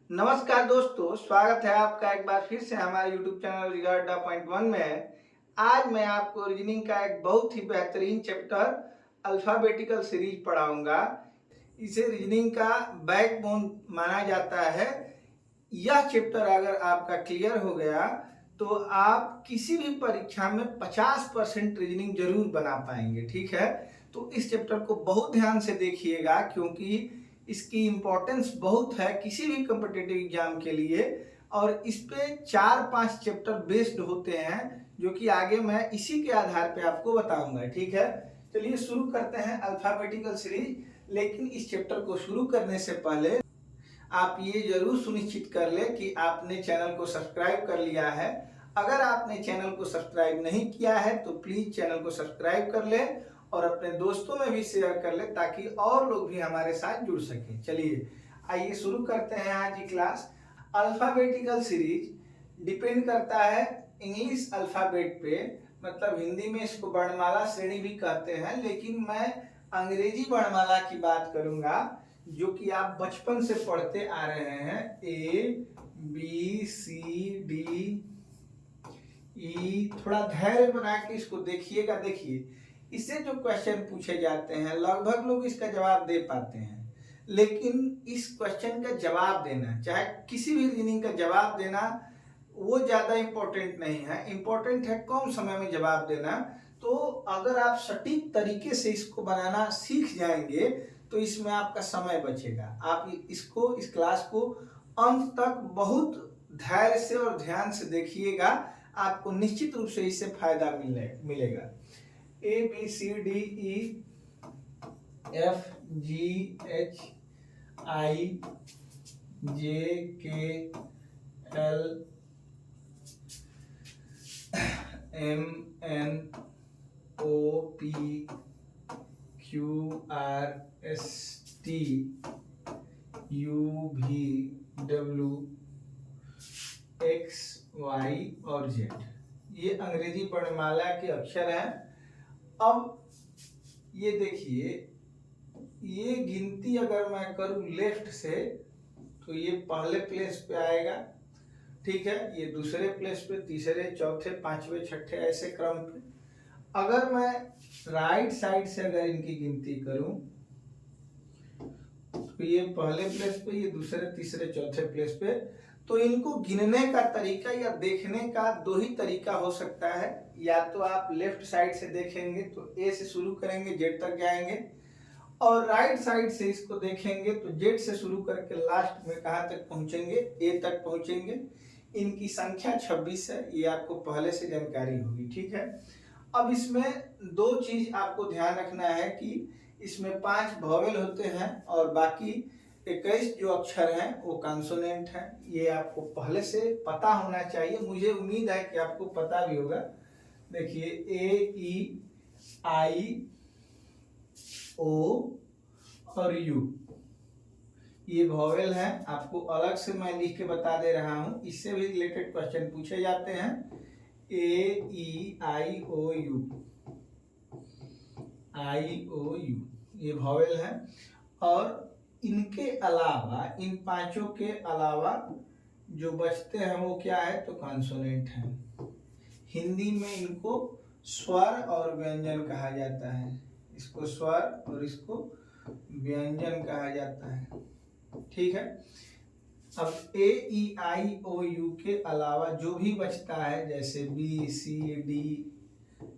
नमस्कार दोस्तों, स्वागत है आपका एक बार फिर से हमारे YouTube चैनल रिगार्डा पॉइंट वन में। आज मैं आपको रीजनिंग का एक बहुत ही बेहतरीन चैप्टर अल्फ़ाबेटिकल सीरीज पढ़ाऊंगा। इसे रीजनिंग का बैकबोन माना जाता है। यह चैप्टर अगर आपका क्लियर हो गया तो आप किसी भी परीक्षा में 50% रीजनिंग जरूर बना पाएंगे। ठीक है, तो इस चैप्टर को बहुत ध्यान से देखिएगा क्योंकि इसकी इम्पोर्टेंस बहुत है किसी भी कॉम्पिटिटिव एग्जाम के लिए। और इस पे 4-5 चैप्टर बेस्ड होते हैं जो कि आगे मैं इसी के आधार पे आपको बताऊंगा। ठीक है, चलिए शुरू करते हैं अल्फाबेटिकल सीरीज। लेकिन इस चैप्टर को शुरू करने से पहले आप ये जरूर सुनिश्चित कर ले कि आपने चैनल को सब्सक्राइब कर लिया है। अगर आपने चैनल को सब्सक्राइब नहीं किया है तो प्लीज चैनल को सब्सक्राइब कर ले और अपने दोस्तों में भी शेयर कर ले ताकि और लोग भी हमारे साथ जुड़ सके। चलिए आइए शुरू करते हैं आज की क्लास। अल्फाबेटिकल सीरीज डिपेंड करता है इंग्लिश अल्फाबेट पे, मतलब हिंदी में इसको वर्णमाला श्रेणी भी कहते हैं, लेकिन मैं अंग्रेजी वर्णमाला की बात करूंगा जो कि आप बचपन से पढ़ते आ रहे हैं। A B C D E. थोड़ा धैर्य बना के इसको देखिएगा। देखिए, इससे जो क्वेश्चन पूछे जाते हैं लगभग लोग इसका जवाब दे पाते हैं, लेकिन इस क्वेश्चन का जवाब देना, चाहे किसी भी रीजनिंग का जवाब देना, वो ज्यादा इंपॉर्टेंट नहीं है। इंपॉर्टेंट है कम समय में जवाब देना। तो अगर आप सटीक तरीके से इसको बनाना सीख जाएंगे तो इसमें आपका समय बचेगा। आप इसको, इस क्लास को अंत तक बहुत धैर्य से और ध्यान से देखिएगा, आपको निश्चित रूप से इससे फायदा मिलेगा। A B C D E F G H I J K L M N O P Q R S T U V W X Y और जेड, ये अंग्रेजी वर्णमाला के अक्षर हैं। अब ये देखिए, ये गिनती अगर मैं करूं लेफ्ट से तो ये पहले प्लेस पे आएगा। ठीक है, ये दूसरे प्लेस पे, तीसरे, चौथे, पांचवे, छठे, ऐसे क्रम पे। अगर मैं राइट साइड से अगर इनकी गिनती करूं तो ये पहले प्लेस पे, ये दूसरे, तीसरे, चौथे प्लेस पे। तो इनको गिनने का तरीका या देखने का दो ही तरीका हो सकता है। या तो आप लेफ्ट साइड से देखेंगे तो ए से शुरू करेंगे, जेड तक जाएंगे, और राइट साइड से इसको देखेंगे तो जेड से शुरू करके लास्ट में कहां तक पहुंचेंगे, ए तक पहुंचेंगे। इनकी संख्या 26 है, ये आपको पहले से जानकारी होगी। ठीक है, अब इसमें दो चीज आपको ध्यान रखना है कि इसमें 5 वॉवेल होते हैं और बाकी 21 जो अक्षर हैं वो कॉन्सोनेंट हैं। ये आपको पहले से पता होना चाहिए, मुझे उम्मीद है कि आपको पता भी होगा। देखिए, ए ई आई ओ और यू, ये वॉवेल हैं। आपको अलग से मैं लिख के बता दे रहा हूं, इससे भी रिलेटेड क्वेश्चन पूछे जाते हैं। ए ई आई ओ यू, आई ओ यू, ये वॉवेल है। और इनके अलावा, इन पांचों के अलावा जो बचते हैं वो क्या है, तो कॉन्सोनेंट है। हिंदी में इनको स्वर और व्यंजन कहा जाता है। इसको स्वर और इसको व्यंजन कहा जाता है। ठीक है, अब ए ई आई ओ यू के अलावा जो भी बचता है, जैसे बी सी डी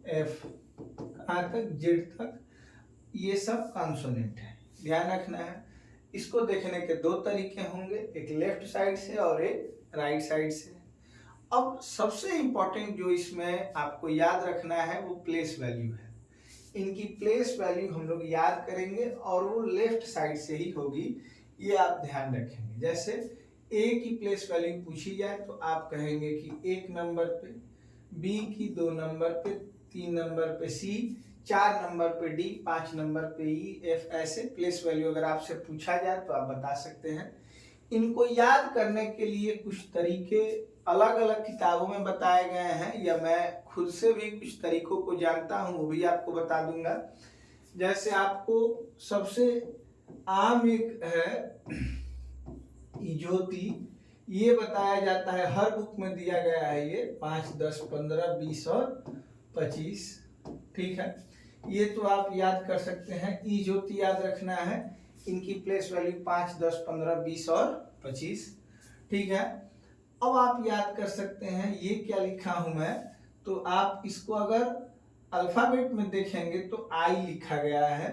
एफ कहाँ तक, जेड तक, ये सब कॉन्सोनेंट है। ध्यान रखना है। इसको देखने के दो तरीके होंगे, एक लेफ्ट साइड से और एक राइट साइड से। अब सबसे इंपॉर्टेंट जो इसमें आपको याद रखना है वो प्लेस वैल्यू है। इनकी प्लेस वैल्यू हम लोग याद करेंगे और वो लेफ्ट साइड से ही होगी, ये आप ध्यान रखेंगे। जैसे ए की प्लेस वैल्यू पूछी जाए तो आप कहेंगे कि 1 नंबर पे, बी की 2 नंबर पे, 3 नंबर पे सी, 4 नंबर पे डी, 5 नंबर पे ई, एफ, ऐसे प्लेस वैल्यू अगर आपसे पूछा जाए तो आप बता सकते हैं। इनको याद करने के लिए कुछ तरीके अलग अलग किताबों में बताए गए हैं, या मैं खुद से भी कुछ तरीकों को जानता हूं, वो भी आपको बता दूंगा। जैसे आपको सबसे आम एक है इजोती, ये बताया जाता है, हर बुक में दिया गया है ये 5, 10, 15, 20 और 25। ठीक है, ये तो आप याद कर सकते हैं। इजोती याद रखना है, इनकी प्लेस वैल्यू 5, 10, 15, 20 और 25। ठीक है, अब आप याद कर सकते हैं ये क्या लिखा हूं मैं, तो आप इसको अगर अल्फाबेट में देखेंगे तो आई लिखा गया है,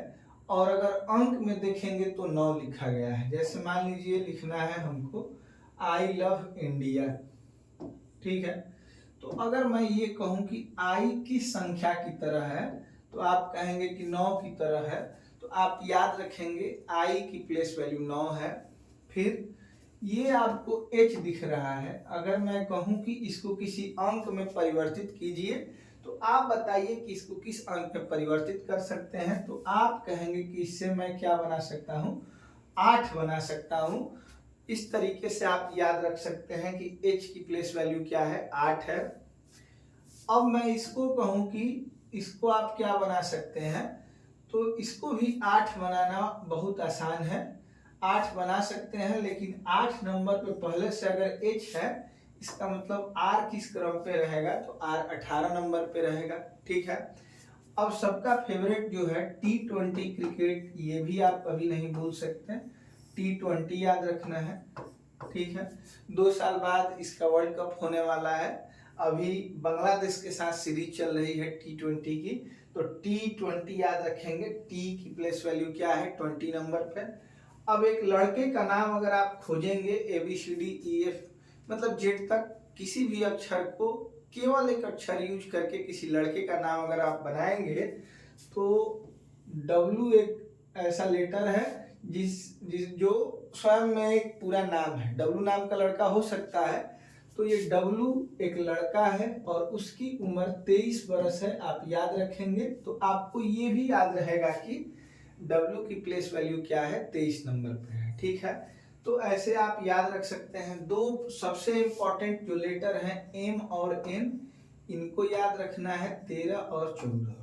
और अगर अंक में देखेंगे तो 9 लिखा गया है। जैसे मान लीजिए लिखना है हमको आई लव इंडिया। ठीक है, तो अगर मैं ये कहूं कि आई किस संख्या की तरह है, तो आप कहेंगे कि 9 की तरह है। तो आप याद रखेंगे आई की प्लेस वैल्यू 9 है। फिर ये आपको h दिख रहा है, अगर मैं कहूं कि इसको किसी अंक में परिवर्तित कीजिए, तो आप बताइए कि इसको किस अंक में परिवर्तित कर सकते हैं। तो आप कहेंगे कि इससे मैं क्या बना सकता हूं, 8 बना सकता हूं। इस तरीके से आप याद रख सकते हैं कि h की प्लेस वैल्यू क्या है, 8 है। अब मैं इसको कहूं कि इसको आप क्या बना सकते हैं, तो इसको भी 8 बनाना बहुत आसान है, 8 बना सकते हैं। लेकिन 8 नंबर पे पहले से अगर h है, इसका मतलब r किस क्रम पे रहेगा, तो r 18 नंबर पे रहेगा। ठीक है, अब सबका फेवरेट जो है T20 क्रिकेट, ये भी आप कभी नहीं भूल सकते, T20 याद रखना है। ठीक है, 2 साल बाद इसका वर्ल्ड कप होने वाला है। अभी बांग्लादेश के साथ सीरीज चल रही है T20 की, तो T20 याद रखेंगे। टी की प्लेस वैल्यू क्या है, 20 नंबर पे। अब एक लड़के का नाम अगर आप खोजेंगे ABCDEF मतलब जेड तक किसी भी अक्षर को केवल एक अक्षर यूज करके किसी लड़के का नाम अगर आप बनाएंगे, तो W एक ऐसा लेटर है जो स्वयं में एक पूरा नाम है। W नाम का लड़का हो सकता है, तो ये W एक लड़का है और उसकी उम्र 23 वर्ष है, आप याद रखेंगे। तो आपको ये भी याद रहेगा कि W की प्लेस वैल्यू क्या है, 23 नंबर पे है। ठीक है, तो ऐसे आप याद रख सकते हैं। 2 सबसे इंपॉर्टेंट जो लेटर हैं M और N, इनको याद रखना है, 13 और 14।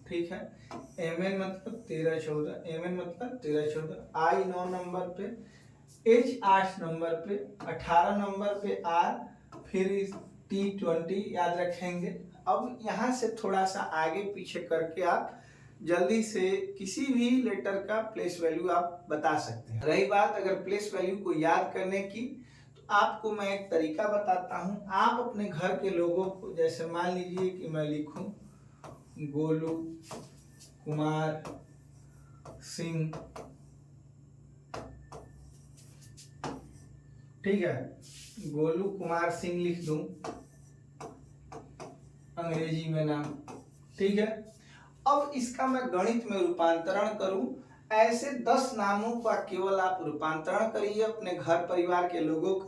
ठीक है, MN मतलब 13, 14, MN मतलब 13, 14। I 9 नंबर पे, H 8 नंबर पे, 18 नंबर पे R, फिर T20 याद रखेंगे। अब यहाँ से थोड़ा सा आगे पीछे करके आप जल्दी से किसी भी लेटर का प्लेस वैल्यू आप बता सकते हैं। रही बात अगर प्लेस वैल्यू को याद करने की, तो आपको मैं एक तरीका बताता हूं। आप अपने घर के लोगों को, जैसे मान लीजिए कि मैं लिखूं गोलू कुमार सिंह। ठीक है, गोलू कुमार सिंह लिख दूं अंग्रेजी में नाम। ठीक है, अब इसका मैं गणित में रूपांतरण करूं, ऐसे 10 नामों का केवल आप रूपांतरण करिए अपने घर परिवार के लोगों का,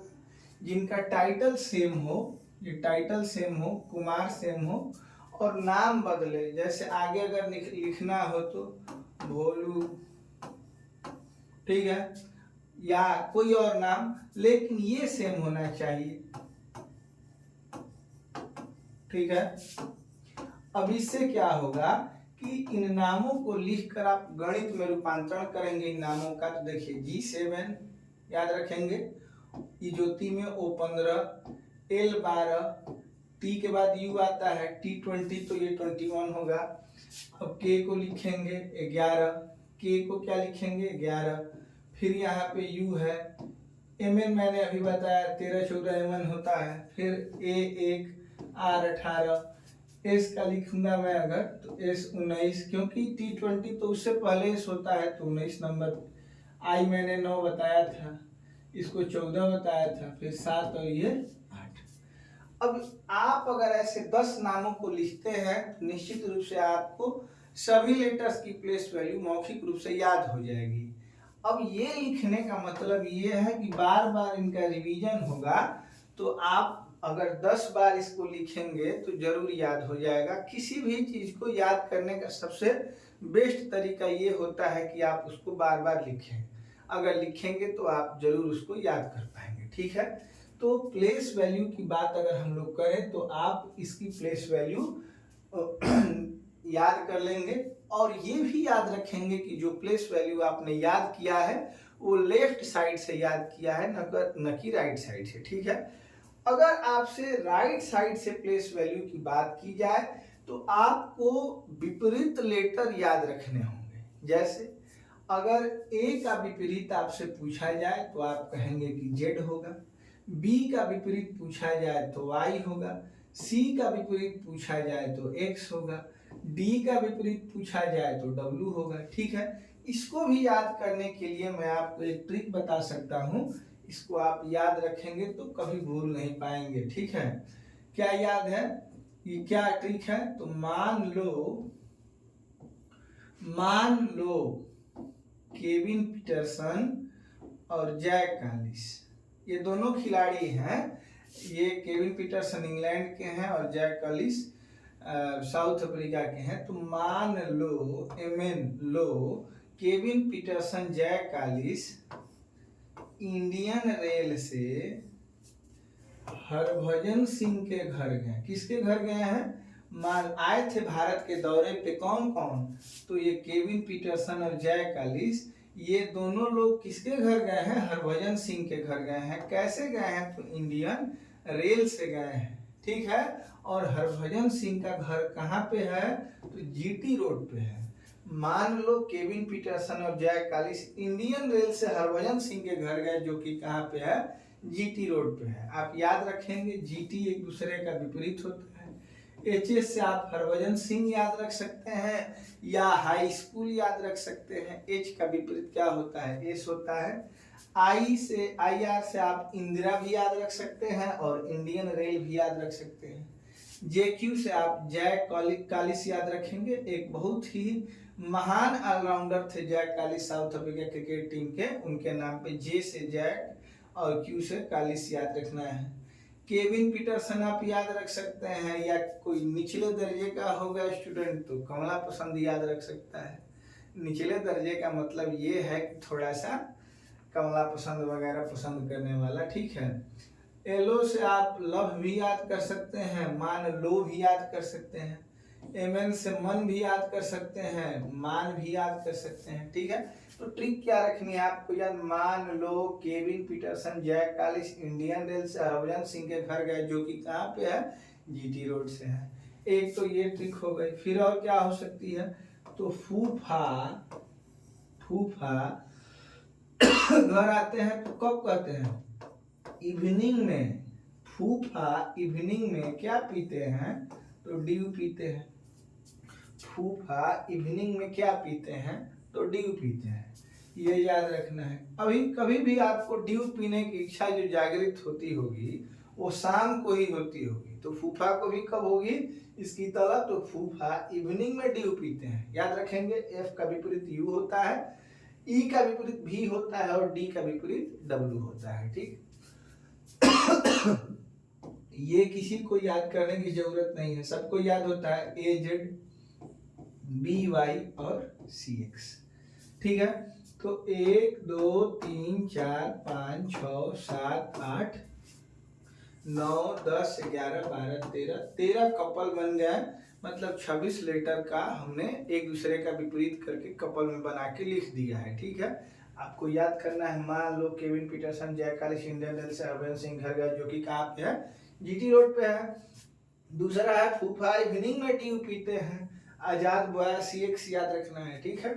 जिनका टाइटल सेम हो, ये टाइटल सेम हो, कुमार सेम हो, और नाम बदले। जैसे आगे अगर लिखना हो तो भोलू, ठीक है, या कोई और नाम, लेकिन ये सेम होना चाहिए। ठीक है, अब इससे क्या होगा कि इन नामों को लिखकर आप गणित में रूपांतरण करेंगे इन नामों का। तो देखिए G7 याद रखेंगे, इजोती में O15, L12, T के बाद U आता है, T20 तो ये 21 होगा। अब K को लिखेंगे 11, K को क्या लिखेंगे 11, फिर यहाँ पे U है, MN मैंने अभी बताया 13, 14 MN होता है, फिर A1, R18, S का लिखूंगा मैं अगर तो S19, क्योंकि T20 तो उससे पहले S होता है तो 19 नंबर। I मैंने 9 बताया था, इसको 14 बताया था, फिर 7 और ये 8। अब आप अगर ऐसे 10 नामों को लिखते हैं, निश्चित रूप से आपको सभी लेटर्स की प्लेस वैल्यू मौखिक रूप से याद हो जाएगी। अब ये लिखने का मतलब ये है कि बार बार इनका रिवीजन होगा, तो आप अगर 10 बार इसको लिखेंगे तो जरूर याद हो जाएगा। किसी भी चीज को याद करने का सबसे बेस्ट तरीका ये होता है कि आप उसको बार बार लिखें। अगर लिखेंगे तो आप जरूर उसको याद कर पाएंगे। ठीक है, तो प्लेस वैल्यू की बात अगर हम लोग करें तो आप इसकी प्लेस वैल्यू याद कर लेंगे, और ये भी याद रखेंगे कि जो प्लेस वैल्यू आपने याद किया है वो लेफ्ट साइड से याद किया है, न कि राइट साइड से, ठीक है। अगर आपसे राइट साइड से प्लेस वैल्यू की बात की जाए तो आपको विपरीत लेटर याद रखने होंगे। जैसे अगर ए का विपरीत आपसे पूछा जाए तो आप कहेंगे कि जेड होगा, बी का विपरीत पूछा जाए तो वाई होगा, सी का विपरीत पूछा जाए तो एक्स होगा, डी का विपरीत पूछा जाए तो डब्ल्यू होगा, ठीक है। इसको भी याद करने के लिए मैं आपको एक ट्रिक बता सकता हूं, इसको आप याद रखेंगे तो कभी भूल नहीं पाएंगे, ठीक है। क्या याद है, ये क्या ट्रिक है, तो मान लो केविन पीटरसन और जैक कालिस, ये दोनों खिलाड़ी हैं। ये केविन पीटरसन इंग्लैंड के हैं और जैक कालिस साउथ अफ्रीका के हैं। तो मान लो केविन पीटरसन जैक कालिस इंडियन रेल से हरभजन सिंह के घर गए। किसके घर गए हैं, मान आए थे भारत के दौरे पे कौन कौन, तो ये केविन पीटरसन और जैक कालिस, ये दोनों लोग किसके घर गए हैं, हरभजन सिंह के घर गए हैं। कैसे गए हैं, तो इंडियन रेल से गए हैं, ठीक है। और हरभजन सिंह का घर कहाँ पे है, तो जीटी रोड पे है। मान लो केविन पीटरसन और जैक कालिस इंडियन रेल से हरभजन सिंह के घर गए, जो कि कहाँ पे है, जीटी रोड पे है। आप याद रखेंगे जीटी एक दूसरे का विपरीत होता है। एचएस से आप हरभजन सिंह याद रख सकते हैं या हाई स्कूल याद रख सकते हैं। एच का विपरीत क्या होता है, एस होता है। आई आर से आप इंदिरा भी याद रख सकते हैं और इंडियन रेल भी याद रख सकते हैं। जे क्यू से आप जैक कालिस याद रखेंगे, एक बहुत ही महान ऑलराउंडर थे जैक कालिस साउथ अफ्रीका क्रिकेट टीम के, उनके नाम पे जे से जैक और क्यू से कालिस याद रखना है। केविन पीटरसन आप याद रख सकते हैं, या कोई निचले दर्जे का होगा स्टूडेंट तो कमला पसंद याद रख सकता है। निचले दर्जे का मतलब ये है कि थोड़ा सा कमला पसंद वगैरह पसंद करने वाला, ठीक है। एलो से आप लव भी याद कर सकते हैं, मान लो भी याद कर सकते हैं। एमएन से मन भी याद कर सकते हैं, मान भी याद कर सकते हैं, ठीक है। तो ट्रिक क्या रखनी है आपको याद, मान लो केविन पीटरसन जैक कालिस इंडियन रेल से हरभजन सिंह के घर गए, जो कि कहाँ पे है, जीटी रोड से है। एक तो ये ट्रिक हो गई। फिर और क्या हो सकती है, तो फूफा घर आते हैं तो कब कहते हैं, इवनिंग में। फूफा इवनिंग में क्या पीते हैं, तो ड्यू पीते हैं। फूफा इवनिंग में क्या पीते हैं, तो ड्यू पीते हैं, ये याद रखना है। अभी कभी भी आपको ड्यू पीने की इच्छा जो जागृत होती होगी वो शाम को ही होती होगी, तो फूफा को भी कब होगी इसकी तलब, तो फूफा इवनिंग में ड्यू पीते हैं, याद रखेंगे। एफ का विपरीत यू होता है, ई का विपरीत भी होता है और डी का विपरीत डब्ल्यू होता है, ठीक। ये किसी को याद करने की जरूरत नहीं है, सबको याद होता है ए जेड बी वाई और सी एक्स, ठीक है। तो 1 2 3 4 5 6 7 8 9 10 11 12 13 कपल बन गए, मतलब 26 लेटर का हमने एक दूसरे का विपरीत करके कपल में बना के लिख दिया है, ठीक है। आपको याद करना है, मान लो केविन पीटरसन जैक कालिस इंडियन रेल से हरभजन सिंह घर गए, जो कि कहाँ पे है, जीटी रोड पे है। दूसरा है फूफा इवनिंग में ड्यू पीते हैं, आजाद बॉय CX याद रखना है, ठीक है।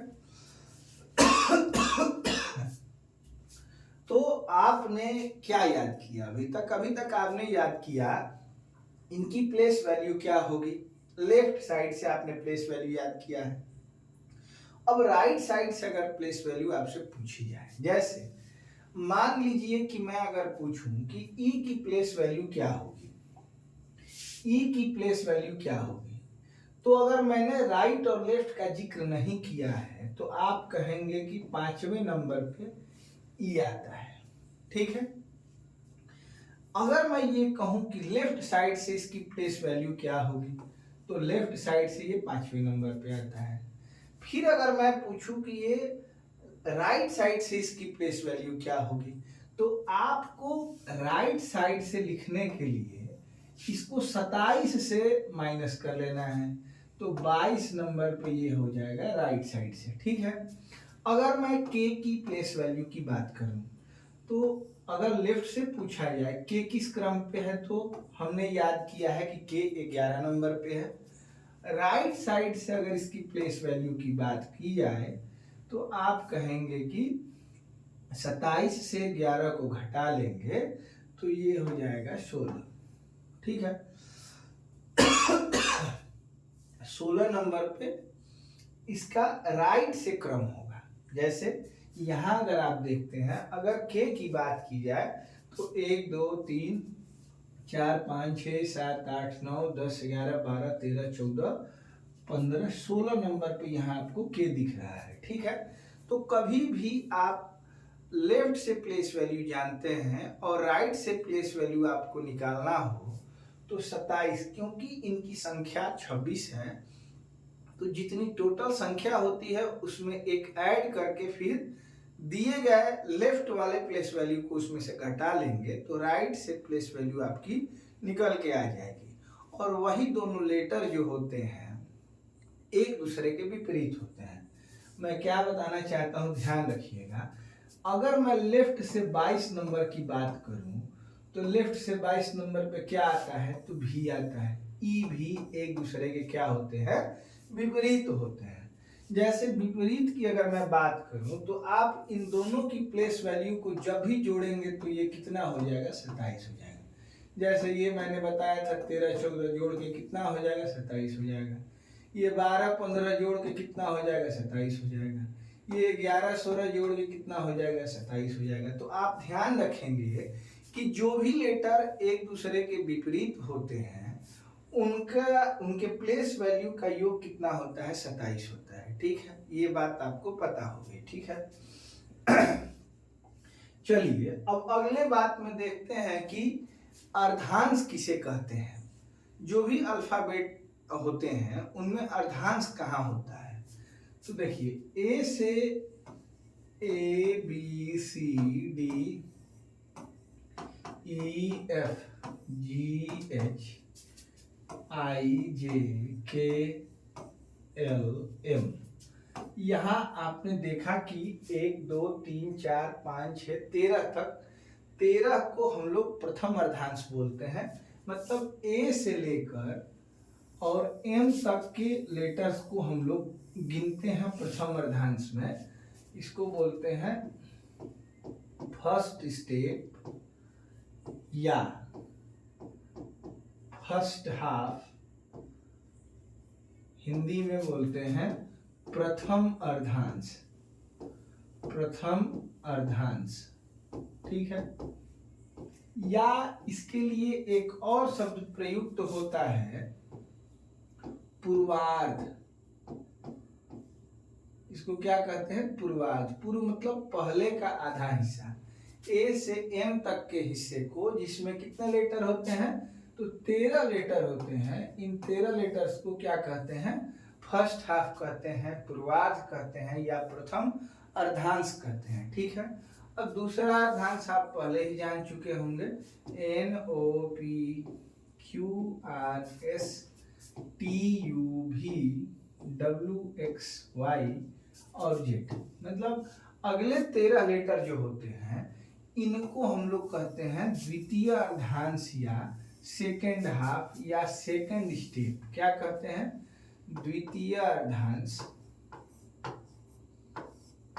तो आपने क्या याद किया अभी तक आपने याद किया इनकी प्लेस वैल्यू क्या होगी, लेफ्ट साइड से आपने प्लेस वैल्यू याद किया है। अब राइट साइड से अगर प्लेस वैल्यू आपसे पूछी जाए, जैसे मान लीजिए कि मैं अगर पूछूं कि ई की प्लेस वैल्यू क्या होगी, ई की प्लेस वैल्यू क्या होगी, तो अगर मैंने राइट और लेफ्ट का जिक्र नहीं किया है तो आप कहेंगे कि 5वें नंबर पे ई आता है, ठीक है। अगर मैं ये कहूं कि लेफ्ट साइड से इसकी प्लेस वैल्यू क्या होगी, तो लेफ्ट साइड से ये 5वें नंबर पे आता है। फिर अगर मैं पूछूं कि ये राइट साइड से इसकी प्लेस वैल्यू क्या होगी, तो आपको राइट साइड से लिखने के लिए इसको 27 से माइनस कर लेना है, तो 22 नंबर पे ये हो जाएगा राइट साइड से, ठीक है। अगर मैं के की प्लेस वैल्यू की बात करूं तो अगर लेफ्ट से पूछा जाए के किस क्रम पे है तो हमने याद किया है कि के 11 नंबर पे है। राइट साइड से अगर इसकी प्लेस वैल्यू की बात की जाए तो आप कहेंगे कि 27 से 11 को घटा लेंगे तो ये हो जाएगा 16। ठीक है, 16 नंबर पे इसका राइट से क्रम होगा। जैसे यहाँ अगर आप देखते हैं, अगर के की बात की जाए तो 1 2 3 4 5 6 7 8 9 10 11 12 13 14 15 16 नंबर पे यहाँ आपको के दिख रहा है। ठीक है, तो कभी भी आप लेफ्ट से प्लेस वैल्यू जानते हैं और राइट से प्लेस वैल्यू आपको निकालना हो तो 27, क्योंकि इनकी संख्या 26 है तो जितनी टोटल संख्या होती है उसमें एक ऐड करके फिर दिए गए लेफ्ट वाले प्लेस वैल्यू को उसमें से घटा लेंगे तो राइट से प्लेस वैल्यू आपकी निकल के आ जाएगी। और वही दोनों लेटर जो होते हैं एक दूसरे के विपरीत होते हैं। मैं क्या बताना चाहता हूँ, ध्यान रखिएगा। अगर मैं लेफ्ट से 22 नंबर की बात करूं तो लेफ्ट से 22 नंबर पे क्या आता है तो भी आता है। ई भी एक दूसरे के क्या होते हैं, विपरीत होते हैं। जैसे विपरीत की अगर मैं बात करूं तो आप इन दोनों की प्लेस वैल्यू को जब भी जोड़ेंगे तो ये कितना हो जाएगा, 27 हो जाएगा। जैसे ये मैंने बताया था 13 14 जोड़ के कितना हो जाएगा, 27 हो जाएगा। ये 12 15 जोड़ के कितना हो जाएगा, 27 हो जाएगा। ये 11 16 जोड़ के कितना हो जाएगा, 27 हो जाएगा। तो आप ध्यान रखेंगे कि जो भी लेटर एक दूसरे के विपरीत होते हैं उनके प्लेस वैल्यू का योग कितना होता है, 27 होता है। ठीक है, ये बात आपको पता होगी। ठीक है, चलिए अब अगले बात में देखते हैं कि अर्धांश किसे कहते हैं। जो भी अल्फाबेट होते हैं उनमें अर्धांश कहाँ होता है तो देखिए ए से A B C D E F G H I J K L M. यहाँ आपने देखा कि 1 2 3 4 5 6 13 तक, 13 को हम लोग प्रथम अर्धांश बोलते हैं। मतलब ए से लेकर और एम तक के लेटर्स को हम लोग गिनते हैं प्रथम अर्धांश में। इसको बोलते हैं फर्स्ट स्टेप या फर्स्ट हाफ, हिंदी में बोलते हैं प्रथम अर्धांश। प्रथम अर्धांश, ठीक है। या इसके लिए एक और शब्द प्रयुक्त होता है पूर्वार्ध। इसको क्या कहते हैं, पूर्वार्ध। पूर्व मतलब पहले का आधा हिस्सा। ए से एम तक के हिस्से को, जिसमें कितने लेटर होते हैं तो 13 लेटर होते हैं। इन 13 लेटर्स को क्या कहते हैं, फर्स्ट हाफ कहते हैं, पूर्वार्ध कहते हैं या प्रथम अर्धांश कहते हैं। ठीक है। अब दूसरा अर्धांश आप पहले ही जान चुके होंगे, N O P Q R S T U V W X Y और जेड। मतलब अगले 13 लेटर जो होते हैं इनको हम लोग कहते हैं द्वितीय अर्धांश या सेकेंड हाफ या सेकेंड स्टेप। क्या कहते हैं, द्वितीय अर्धांश,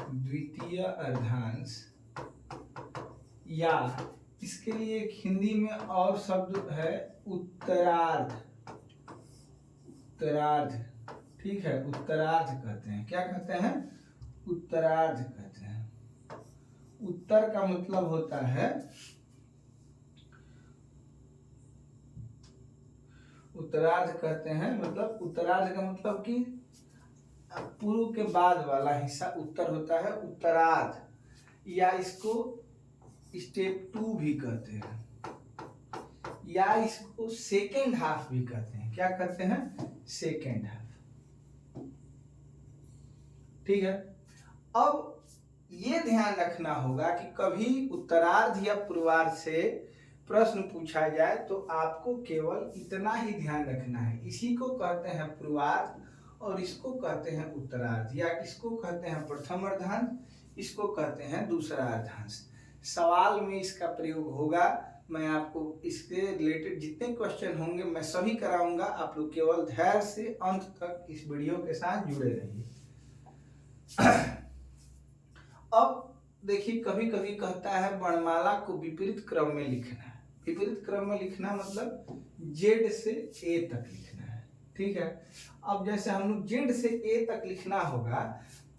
द्वितीय अर्धांश। या इसके लिए एक हिंदी में और शब्द है उत्तरार्ध। उत्तरार्ध, ठीक है, उत्तरार्ध कहते हैं। क्या कहते हैं, उत्तरार्ध कहते हैं। उत्तर का मतलब होता है, उत्तरार्ध कहते हैं मतलब उत्तरार्ध का मतलब कि पूर्व के बाद वाला हिस्सा उत्तर होता है, उत्तरार्ध। या इसको स्टेप 2 भी कहते हैं या इसको सेकेंड हाफ भी कहते हैं। क्या कहते हैं, सेकेंड हाफ। ठीक है। अब ये ध्यान रखना होगा कि कभी उत्तरार्ध या पूर्वार्ध से प्रश्न पूछा जाए तो आपको केवल इतना ही ध्यान रखना है, इसी को कहते हैं पूर्वार्ध और इसको कहते हैं उत्तरार्ध, या इसको कहते हैं प्रथम अर्धांश, इसको कहते हैं दूसरा अर्धांश। सवाल में इसका प्रयोग होगा। मैं आपको इसके रिलेटेड जितने क्वेश्चन होंगे मैं सभी कराऊंगा। आप लोग केवल धैर्य से अंत तक इस वीडियो के साथ जुड़े रहिए। अब देखिए, कभी कभी कहता है वर्णमाला को विपरीत क्रम में लिखना है। विपरीत क्रम में लिखना मतलब जेड से ए तक लिखना है, ठीक है। अब जैसे हम लोग जेड से ए तक लिखना होगा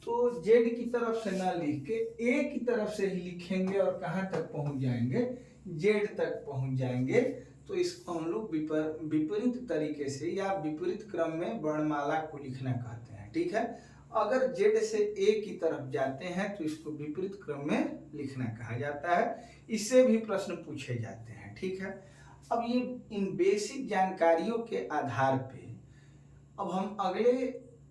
तो जेड की तरफ से ना लिख के ए की तरफ से ही लिखेंगे और कहाँ तक पहुंच जाएंगे, जेड तक पहुंच जाएंगे। तो इसको हम लोग विपरीत तरीके से या विपरीत क्रम में वर्णमाला को लिखना कहते हैं, ठीक है। अगर जेड से ए की तरफ जाते हैं तो इसको विपरीत क्रम में लिखना कहा जाता है। इससे भी प्रश्न पूछे जाते हैं, ठीक है। अब ये इन बेसिक जानकारियों के आधार पे अब हम अगले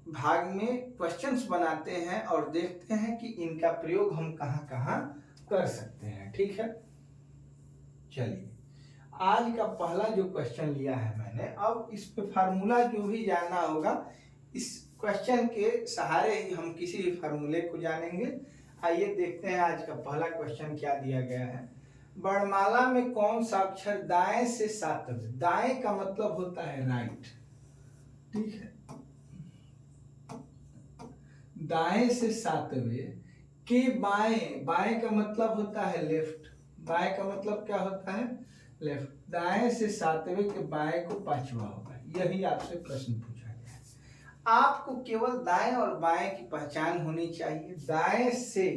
भाग में क्वेश्चंस बनाते हैं और देखते हैं कि इनका प्रयोग हम कहाँ कहाँ कर सकते हैं, ठीक है। चलिए, आज का पहला जो क्वेश्चन लिया है मैंने, अब इस पे फार्मूला जो भी जानना होगा इस क्वेश्चन के सहारे ही हम किसी भी फार्मूले को जानेंगे। आइए देखते हैं आज का पहला क्वेश्चन क्या दिया गया है। वर्णमाला में कौन सा अक्षर दाएं से सातवें, दाएं का मतलब होता है राइट, ठीक है, दाएं से सातवें के बाएं, बाएं का मतलब होता है लेफ्ट, बाएं का मतलब क्या होता है, लेफ्ट। दाएं से सातवें के बाएं को पांचवा होगा, यही आपसे प्रश्न पूछा गया है। आपको केवल दाएं और बाएं की पहचान होनी चाहिए। दाएं से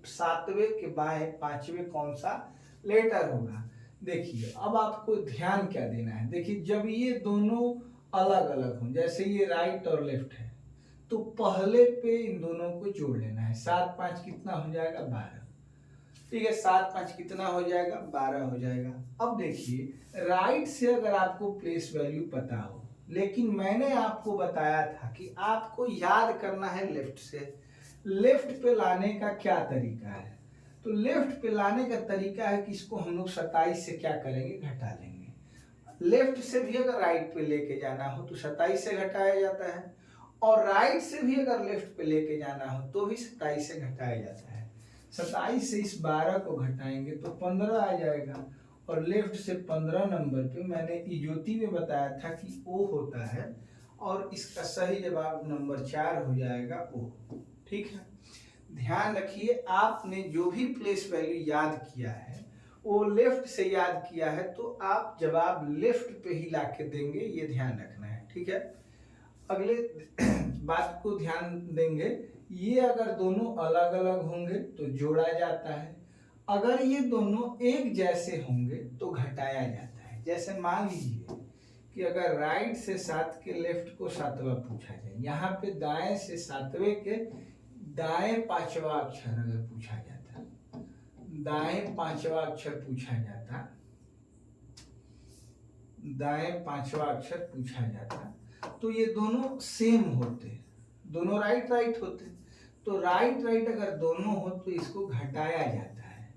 सातवें के बाएं पांचवें कौन सा लेटर होगा। देखिए, अब आपको ध्यान क्या देना है। देखिए, जब ये दोनों अलग अलग हों, जैसे ये राइट और लेफ्ट है, तो पहले पे इन दोनों को जोड़ लेना है। 7 5 कितना हो जाएगा, 12, ठीक है। 7 5 कितना हो जाएगा, 12 हो जाएगा। अब देखिए, राइट से अगर आपको प्लेस वैल्यू पता हो, लेकिन मैंने आपको बताया था कि आपको याद करना है लेफ्ट से। लेफ्ट पे लाने का क्या तरीका है, तो लेफ्ट पे लाने का तरीका है कि इसको हम लोग 27 से क्या करेंगे, घटा लेंगे। लेफ्ट से भी अगर राइट पे लेके जाना हो तो 27 से घटाया जाता है, और राइट से भी अगर लेफ्ट पे लेके जाना हो तो भी 27 से घटाया जाता है। 27 से इस 12 को घटाएंगे तो 15 आ जाएगा, और लेफ्ट से 15 नंबर पे मैंने इजोती में बताया था कि ओ होता है, और इसका सही जवाब नंबर 4 हो जाएगा ओ, ठीक है। ध्यान रखिए, आपने जो भी प्लेस वैल्यू याद किया है वो लेफ्ट से याद किया है, तो आप जवाब लेफ्ट पे ही लाके देंगे, ये ध्यान रखना है, ठीक है। अगले बात को ध्यान देंगे, ये अगर दोनों अलग अलग होंगे तो जोड़ा जाता है, अगर ये दोनों एक जैसे होंगे तो घटाया जाता है। जैसे मान लीजिए कि अगर राइट से 7 के लेफ्ट को 7वां पूछा जाए, यहाँ पे दाएं से 7वें के दाएं 5वां अक्षर अगर पूछा जाता, दाएं 5वां अक्षर पूछा जाता, दाएं 5वां अक्षर पूछा जाता, तो ये दोनों सेम होते, दोनों राइट राइट होते। तो राइट राइट अगर दोनों हो तो इसको घटाया जाता है,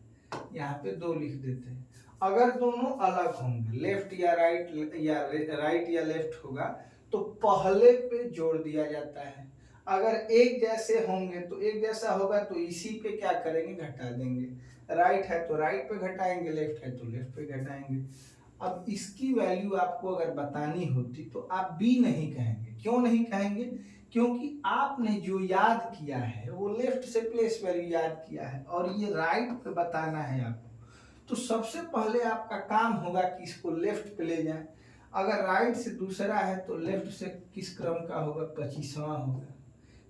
यहाँ पे 2 लिख देते हैं। अगर दोनों अलग होंगे, लेफ्ट या राइट या लेफ्ट होगा, तो पहले पे जोड़ दिया जाता है। अगर एक जैसे होंगे तो एक जैसा होगा तो इसी पे क्या करेंगे, घटा देंगे। राइट है तो राइट पे घटाएंगे, लेफ्ट है तो लेफ्ट पे घटाएंगे। अब इसकी वैल्यू आपको अगर बतानी होती तो आप बी नहीं कहेंगे। क्यों नहीं कहेंगे, क्योंकि आपने जो याद किया है वो लेफ्ट से प्लेस वैल्यू याद किया है, और ये राइट पे बताना है आपको। तो सबसे पहले आपका काम होगा कि इसको लेफ्ट पे ले जाएं। अगर राइट से दूसरा है तो लेफ्ट से किस क्रम का होगा, 25वां होगा।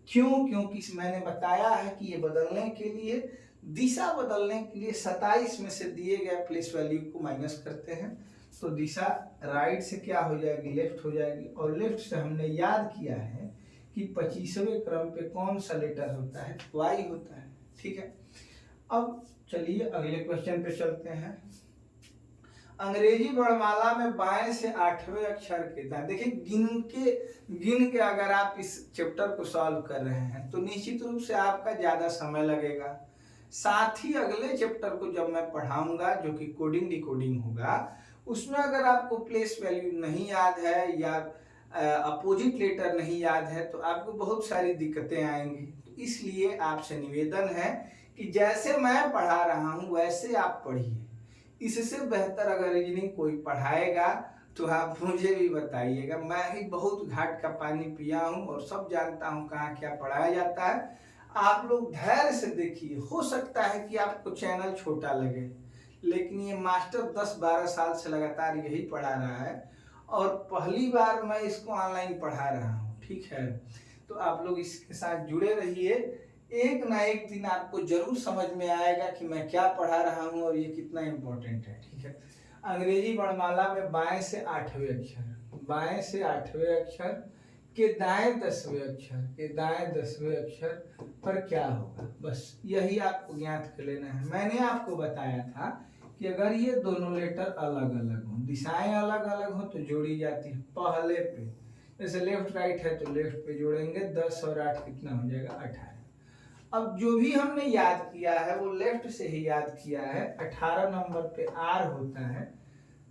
क्यों, क्योंकि मैंने बताया है कि ये बदलने के लिए, दिशा बदलने के लिए 27 में से दिए गए प्लेस वैल्यू को माइनस करते हैं, तो दिशा राइट से क्या हो जाएगी, लेफ्ट हो जाएगी। और लेफ्ट से हमने याद किया है कि 25वें क्रम पे कौन सा लेटर होता है, वाई होता है, ठीक है। अब चलिए अगले क्वेश्चन पे चलते हैं। अंग्रेजी वर्णमाला में बाएं से 8वें अक्षर के दाएं, देखिए गिन के अगर आप इस चैप्टर को सॉल्व कर रहे हैं तो निश्चित रूप से आपका ज्यादा समय लगेगा। साथ ही अगले चैप्टर को जब मैं पढ़ाऊंगा जो कि कोडिंग डिकोडिंग होगा, उसमें अगर आपको प्लेस वैल्यू नहीं याद है या अपोजिट लेटर नहीं याद है तो आपको बहुत सारी दिक्कतें आएंगी। तो इसलिए आपसे निवेदन है कि जैसे मैं पढ़ा रहा हूँ वैसे आप पढ़िए। इससे बेहतर अगर रीजनिंग कोई पढ़ाएगा तो आप मुझे भी बताइएगा। मैं ही बहुत घाट का पानी पिया हूँ और सब जानता हूँ कहाँ क्या पढ़ाया जाता है। आप लोग धैर्य से देखिए। हो सकता है कि आपको चैनल छोटा लगे, लेकिन ये मास्टर 10-12 साल से लगातार यही पढ़ा रहा है और पहली बार मैं इसको ऑनलाइन पढ़ा रहा हूँ। ठीक है, तो आप लोग इसके साथ जुड़े रहिए। एक ना एक दिन आपको जरूर समझ में आएगा कि मैं क्या पढ़ा रहा हूँ और ये कितना इम्पोर्टेंट है। ठीक है, अंग्रेजी वर्णमाला में बाएं से 8वें अक्षर, बाएं से 8वें अक्षर के दाएं 10वें अक्षर के दाएं 10वें अक्षर पर क्या होगा, बस यही आपको ज्ञात कर लेना है। मैंने आपको बताया था कि अगर ये दोनों लेटर अलग अलग हो, दिशाएं अलग अलग हो तो जोड़ी जाती है पहले पे। जैसे लेफ्ट राइट है तो लेफ्ट पे जोड़ेंगे, 10 और 8 कितना हो जाएगा 18। अब जो भी हमने याद किया है वो लेफ्ट से ही याद किया है। 18 नंबर पे आर होता है,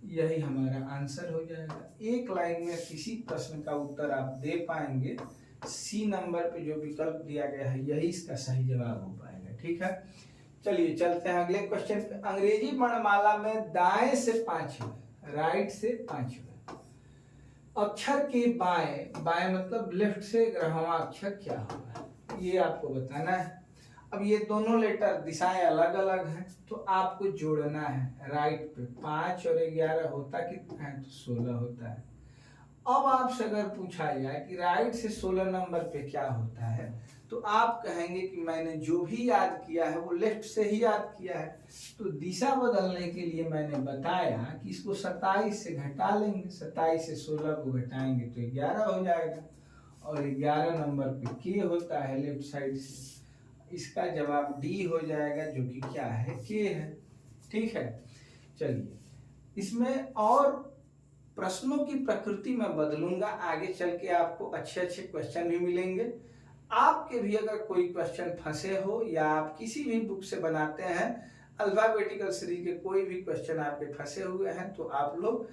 यही हमारा आंसर हो जाएगा। एक लाइन में किसी प्रश्न का उत्तर आप दे पाएंगे, सी नंबर पे जो विकल्प दिया गया है यही इसका सही जवाब हो पाएगा। ठीक है, चलिए चलते हैं अगले क्वेश्चन पे। अंग्रेजी वर्णमाला में दाएं से 5वें, राइट से 5वें अक्षर के बाएं, बाएं मतलब लेफ्ट से 11वां अक्षर क्या होगा, ये आपको बताना है। अब ये दोनों लेटर दिशाएं अलग अलग हैं तो आपको जोड़ना है। राइट पे 5 और 11 होता कितना है, तो 16 होता है। अब आपसे अगर पूछा जाए कि राइट से 16 नंबर पे क्या होता है, तो आप कहेंगे कि मैंने जो भी याद किया है वो लेफ्ट से ही याद किया है। तो दिशा बदलने के लिए मैंने बताया कि इसको 27 से घटा लेंगे, 27 से 16 को घटाएंगे तो 11 हो जाएगा और 11 नंबर पे के होता है लेफ्ट साइड से। इसका जवाब डी हो जाएगा जो कि क्या है, के है। ठीक है, चलिए इसमें और प्रश्नों की प्रकृति में बदलूंगा, आगे चल के आपको अच्छे अच्छे क्वेश्चन भी मिलेंगे। आपके भी अगर कोई क्वेश्चन फंसे हो या आप किसी भी बुक से बनाते हैं अल्फाबेटिकल सीरीज के कोई भी क्वेश्चन आपके फंसे हुए हैं तो आप लोग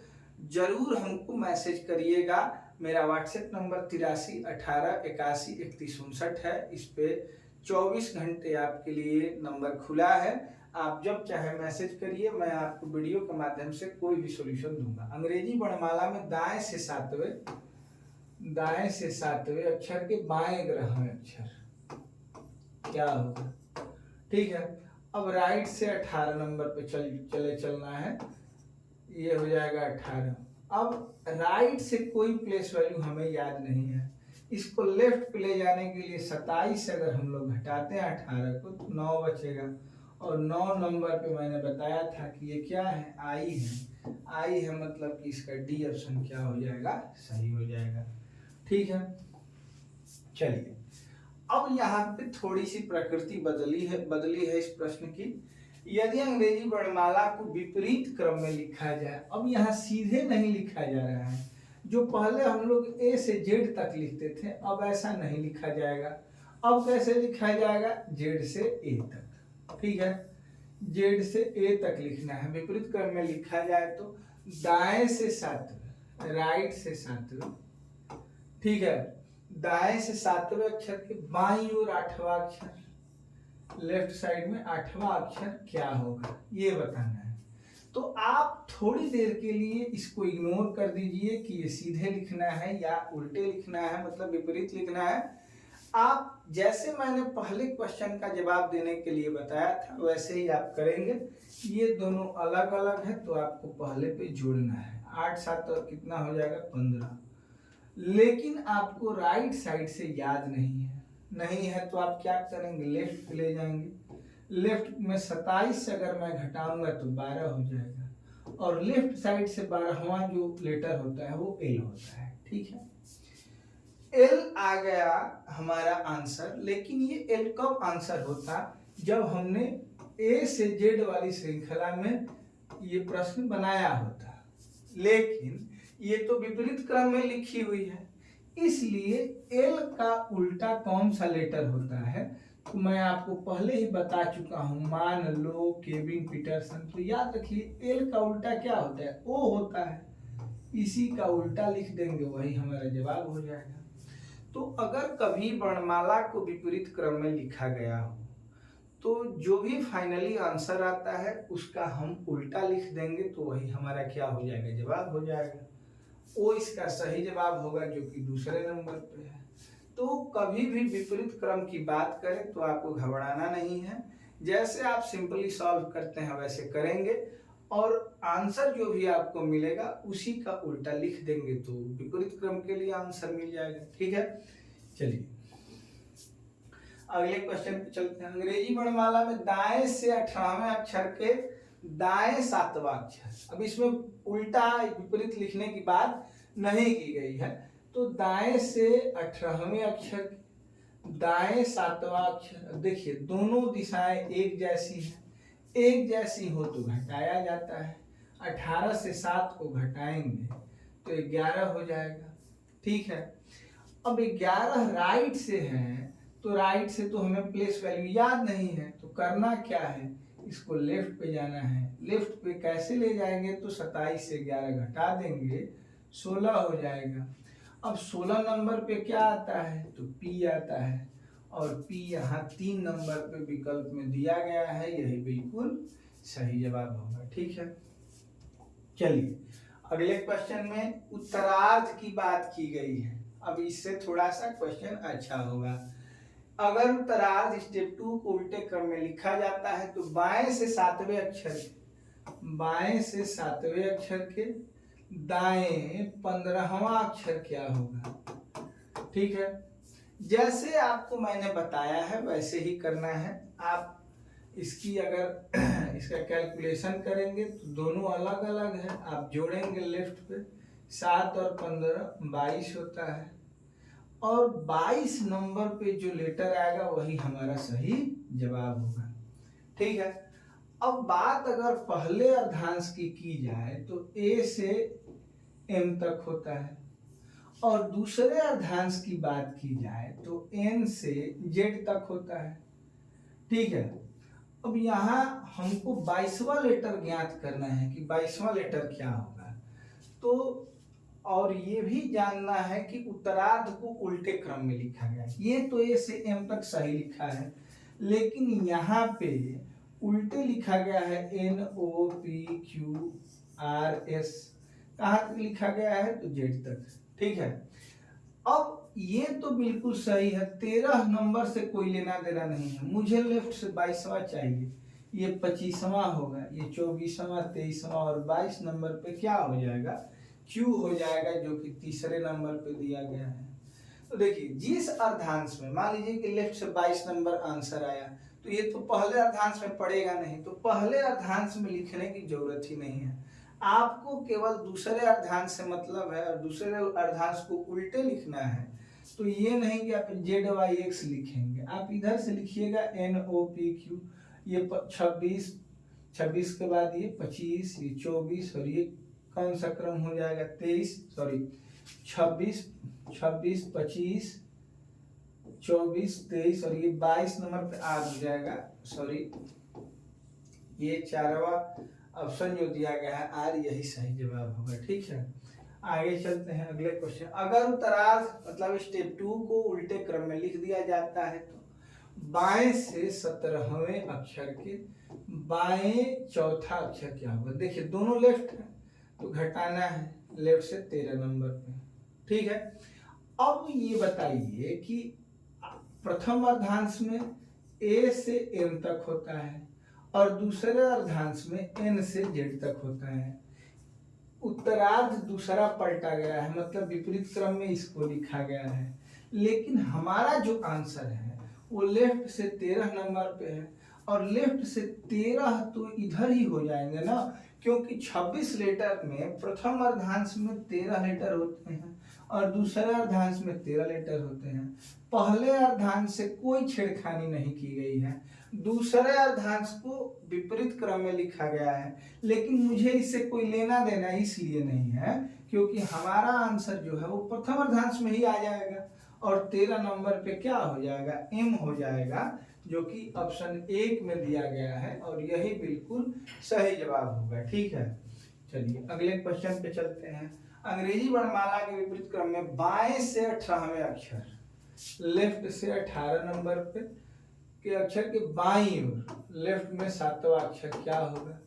जरूर हमको मैसेज करिएगा। मेरा व्हाट्सएप नंबर 83 18 81 31 59 है। इस पे 24 घंटे आपके लिए नंबर खुला है। आप जब चाहे मैसेज करिए, मैं आपको वीडियो के माध्यम से कोई भी सॉल्यूशन दूंगा। अंग्रेजी वर्णमाला में दाएं से 7वें अक्षर के बाएं 11वें अक्षर क्या होगा। ठीक है, अब राइट से 18 नंबर पे चलना है, ये हो जाएगा 18। अब राइट से कोई प्लेस वैल्यू हमें याद नहीं है, इसको लेफ्ट पे ले जाने के लिए 27 से अगर हम लोग घटाते हैं 18 को तो 9 बचेगा और 9 नंबर पे मैंने बताया था कि ये क्या है, आई है। आई है मतलब कि इसका डी ऑप्शन क्या हो जाएगा, सही हो जाएगा। ठीक है, चलिए अब यहाँ पे थोड़ी सी प्रकृति बदली है इस प्रश्न की। यदि अंग्रेजी वर्णमाला को विपरीत क्रम में लिखा जाए, अब यहाँ सीधे नहीं लिखा जा रहा है, जो पहले हम लोग ए से जेड तक लिखते थे अब ऐसा नहीं लिखा जाएगा। अब कैसे लिखा जाएगा, जेड से ए तक। ठीक है, जेड से ए तक लिखना है। विपरीत क्रम में लिखा जाए तो दाएं से 7वें, राइट से 7वें। ठीक है, दाएं से 7वें अक्षर के बाईं ओर 8वां अक्षर, लेफ्ट साइड में 8वां अक्षर क्या होगा ये बताना है। तो आप थोड़ी देर के लिए इसको इग्नोर कर दीजिए कि ये सीधे लिखना है या उल्टे लिखना है, मतलब विपरीत लिखना है। आप जैसे मैंने पहले क्वेश्चन का जवाब देने के लिए बताया था वैसे ही आप करेंगे। ये दोनों अलग अलग है तो आपको पहले पे जोड़ना है। 8 7 और कितना हो जाएगा 15। लेकिन आपको राइट साइड से याद नहीं है तो आप क्या करेंगे, लेफ्ट पे ले जाएंगे। लेफ्ट में 27 से अगर मैं घटाऊंगा तो 12 हो जाएगा और लेफ्ट साइड से 12वां जो लेटर होता है वो एल होता है। ठीक है, एल आ गया हमारा आंसर। लेकिन ये एल कब आंसर होता, जब हमने ए से जेड वाली श्रृंखला में ये प्रश्न बनाया होता। लेकिन ये तो विपरीत क्रम में लिखी हुई है, इसलिए एल का उल्टा कौन सा लेटर होता है तो मैं आपको पहले ही बता चुका हूं। मान लो केविन पीटरसन, तो याद रखिए एल का उल्टा क्या होता है, ओ होता है। इसी का उल्टा लिख देंगे, वही हमारा जवाब हो जाएगा। तो अगर कभी वर्णमाला को विपरीत क्रम में लिखा गया हो तो जो भी फाइनली आंसर आता है उसका हम उल्टा लिख देंगे, तो वही हमारा क्या हो जाएगा, जवाब हो जाएगा। वो इसका सही जवाब होगा जो कि दूसरे नंबर पे है। तो कभी भी विपरीत क्रम की बात करें तो आपको घबराना नहीं है, जैसे आप सिंपली सॉल्व करते हैं वैसे करेंगे और आंसर जो भी आपको मिलेगा उसी का उल्टा लिख देंगे तो विपरीत क्रम के लिए आंसर मिल जाएगा। ठीक है, चलिए अगले क्वेश्चन पे चलते हैं। अंग्रेजी वर्णमाला में दाएं से 18वें अक्षर के दाएं 7वां अक्षर, अब इसमें उल्टा विपरीत लिखने की बात नहीं की गई है, तो दाएं से 18वें अक्षर दाएं 7वां अक्षर, देखिए दोनों दिशाएं एक जैसी हैं, एक जैसी हो तो घटाया जाता है, 18 से 7 को घटाएंगे तो 11 हो जाएगा। ठीक है, अब 11 राइट से है तो राइट से तो हमें प्लेस वैल्यू याद नहीं है, तो करना क्या है, इसको लेफ्ट पे जाना है। लेफ्ट पे कैसे ले जाएंगे, तो 27 से 11 घटा देंगे 16 हो जाएगा। अब 16 नंबर पे क्या आता है, तो P आता है और P यहाँ 3 नंबर पे विकल्प में दिया गया है, यही बिल्कुल सही जवाब होगा। ठीक है, चलिए अगले क्वेश्चन में उत्तरार्ध की बात की गई है। अब इससे थोड़ा सा क्वेश्चन अच्छा होगा। अगर उत्तरार्ध स्टेप 2 को उल्टे क्रम में लिखा जाता है तो बाएं से 7वें अक्षर के दाएं 15वां अक्षर क्या होगा। ठीक है, जैसे आपको मैंने बताया है वैसे ही करना है। आप इसकी अगर इसका कैलकुलेशन करेंगे तो दोनों अलग अलग है, आप जोड़ेंगे लेफ्ट पे 7 और 15 22 होता है और 22 नंबर पे जो लेटर आएगा वही हमारा सही जवाब होगा। ठीक है, अब बात अगर पहले अर्धांश की जाए तो A से M तक होता है और दूसरे अर्धांश की बात की जाए तो N से Z तक होता है। ठीक है, अब यहाँ हमको 22वां लेटर ज्ञात करना है कि 22वां लेटर क्या होगा, तो और ये भी जानना है कि उत्तरार्ध को उल्टे क्रम में लिखा गया। ये तो A से M तक सही लिखा है, लेकिन यहाँ पे उल्टे लिखा गया है NOPQRS, कहाँ तक लिखा गया है, तो Z तक। ठीक है, अब ये तो बिल्कुल सही है, 13 नंबर से कोई लेना देना नहीं है, मुझे लेफ्ट से 22वां चाहिए, ये 25वां होगा, ये 24वां 23वां और 22 नंबर पे क्या हो जाएगा, Q हो जाएगा, जो कि तीसरे नंबर पे दिया गया है। तो देखिए जिस अर्धांश में मान लीजिए कि लेफ्ट से 22 नंबर आंसर आया तो ये तो पहले अर्धांश में पड़ेगा नहीं, तो पहले अर्धांश में लिखने की जरूरत ही नहीं है, आपको केवल दूसरे अर्धांश से मतलब है और दूसरे अर्धांश को उल्टे लिखना है। तो ये नहीं कि आप ZYX लिखेंगे, आप इधर से लिखिएगा NOPQ, ये 26 के बाद ये 25, ये 24 और ये कौन सा क्रम हो जाएगा, 26 25 24 23 और ये 22 नंबर पे आ जाएगा, ये 4वां ऑप्शन जो दिया गया है R, यही सही जवाब होगा। ठीक है, आगे चलते हैं अगले क्वेश्चन। अगर उत्तरार्ध मतलब स्टेप 2 को उल्टे क्रम में लिख दिया जाता है तो बाएं से 17वें अक्षर के बाएं चौथा अक्षर क्या होगा। देखिए दोनों लेफ्ट है तो घटाना है लेफ्ट से 13 नंबर पे। ठीक है, अब ये बताइए कि प्रथम अर्धांश में A से M तक होता है और दूसरे अर्धांश में N से Z तक होता है। उत्तरार्ध दूसरा पलटा गया है, मतलब विपरीत क्रम में इसको लिखा गया है, लेकिन हमारा जो आंसर है वो लेफ्ट से 13 नंबर पे है और लेफ्ट से 13 तो इधर ही हो जाएंगे ना, क्योंकि 26 लेटर में प्रथम अर्धांश में 13 लेटर होते हैं और दूसरे अर्धांश में 13 लेटर होते हैं। पहले अर्धांश से कोई छेड़खानी नहीं की गई है, दूसरे अर्धांश को विपरीत क्रम में लिखा गया है, लेकिन मुझे इससे कोई लेना देना इसलिए नहीं है क्योंकि हमारा आंसर जो है वो प्रथम अर्धांश में ही आ जाएगा और 13 नंबर पे क्या हो जाएगा, M हो जाएगा, जो कि ऑप्शन 1 में दिया गया है और यही बिल्कुल सही जवाब होगा। ठीक है, चलिए अगले क्वेश्चन पे चलते हैं। अंग्रेजी वर्णमाला के विपरीत क्रम में बाएं से 18वें अक्षर, लेफ्ट से 18 नंबर पे के अक्षर के बाईं ओर लेफ्ट में 7वां अक्षर क्या होगा।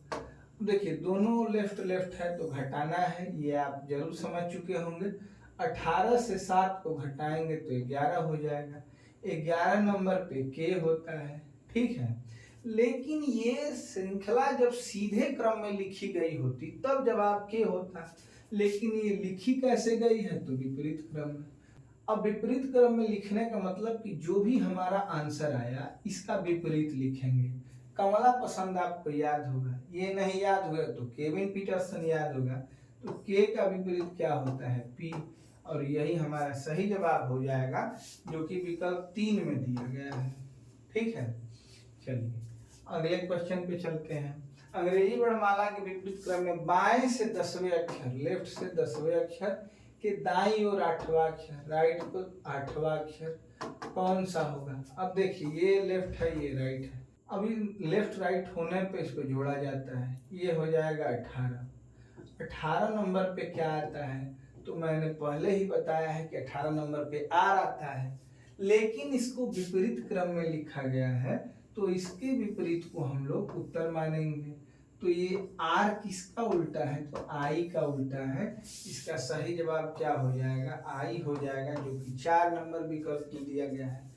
देखिए दोनों लेफ्ट लेफ्ट है तो घटाना है, ये आप जरूर समझ चुके होंगे। 18 से 7 को घटाएंगे तो 11 हो जाएगा। 11 नंबर पे के होता है, ठीक है। लेकिन ये श्रृंखला जब सीधे क्रम में लिखी गई होती तब जवाब के होता, लेकिन ये लिखी कैसे गई है तो विपरीत क्रम में। अब विपरीत क्रम में लिखने का मतलब कि जो भी हमारा आंसर आया इसका विपरीत लिखेंगे। कमला पसंद आपको याद होगा, ये नहीं याद होगा तो केविन पीटरसन याद होगा। तो के का विपरीत क्या होता है, पी, और यही हमारा सही जवाब हो जाएगा जो कि विकल्प 3 में दिया गया है, ठीक है। चलिए अगले क्वेश्चन पे चलते हैं। अंग्रेजी वर्णमाला के विपरीत क्रम में बाएं से 10वें अक्षर, लेफ्ट से 10वें अक्षर के दाईं ओर 8वां अक्षर, राइट को 8वां अक्षर कौन सा होगा। अब देखिए ये लेफ्ट है ये राइट है, अभी लेफ्ट राइट होने पे इसको जोड़ा जाता है, ये हो जाएगा 18। 18 नंबर पे क्या आता है तो मैंने पहले ही बताया है कि 18 नंबर पे आर आता है, लेकिन इसको विपरीत क्रम में लिखा गया है तो इसके विपरीत को हम लोग उत्तर मानेंगे। तो ये आर किसका उल्टा है तो आई का उल्टा है। इसका सही जवाब क्या हो जाएगा, आई हो जाएगा, जो कि 4 नंबर विकल्प में दिया गया है।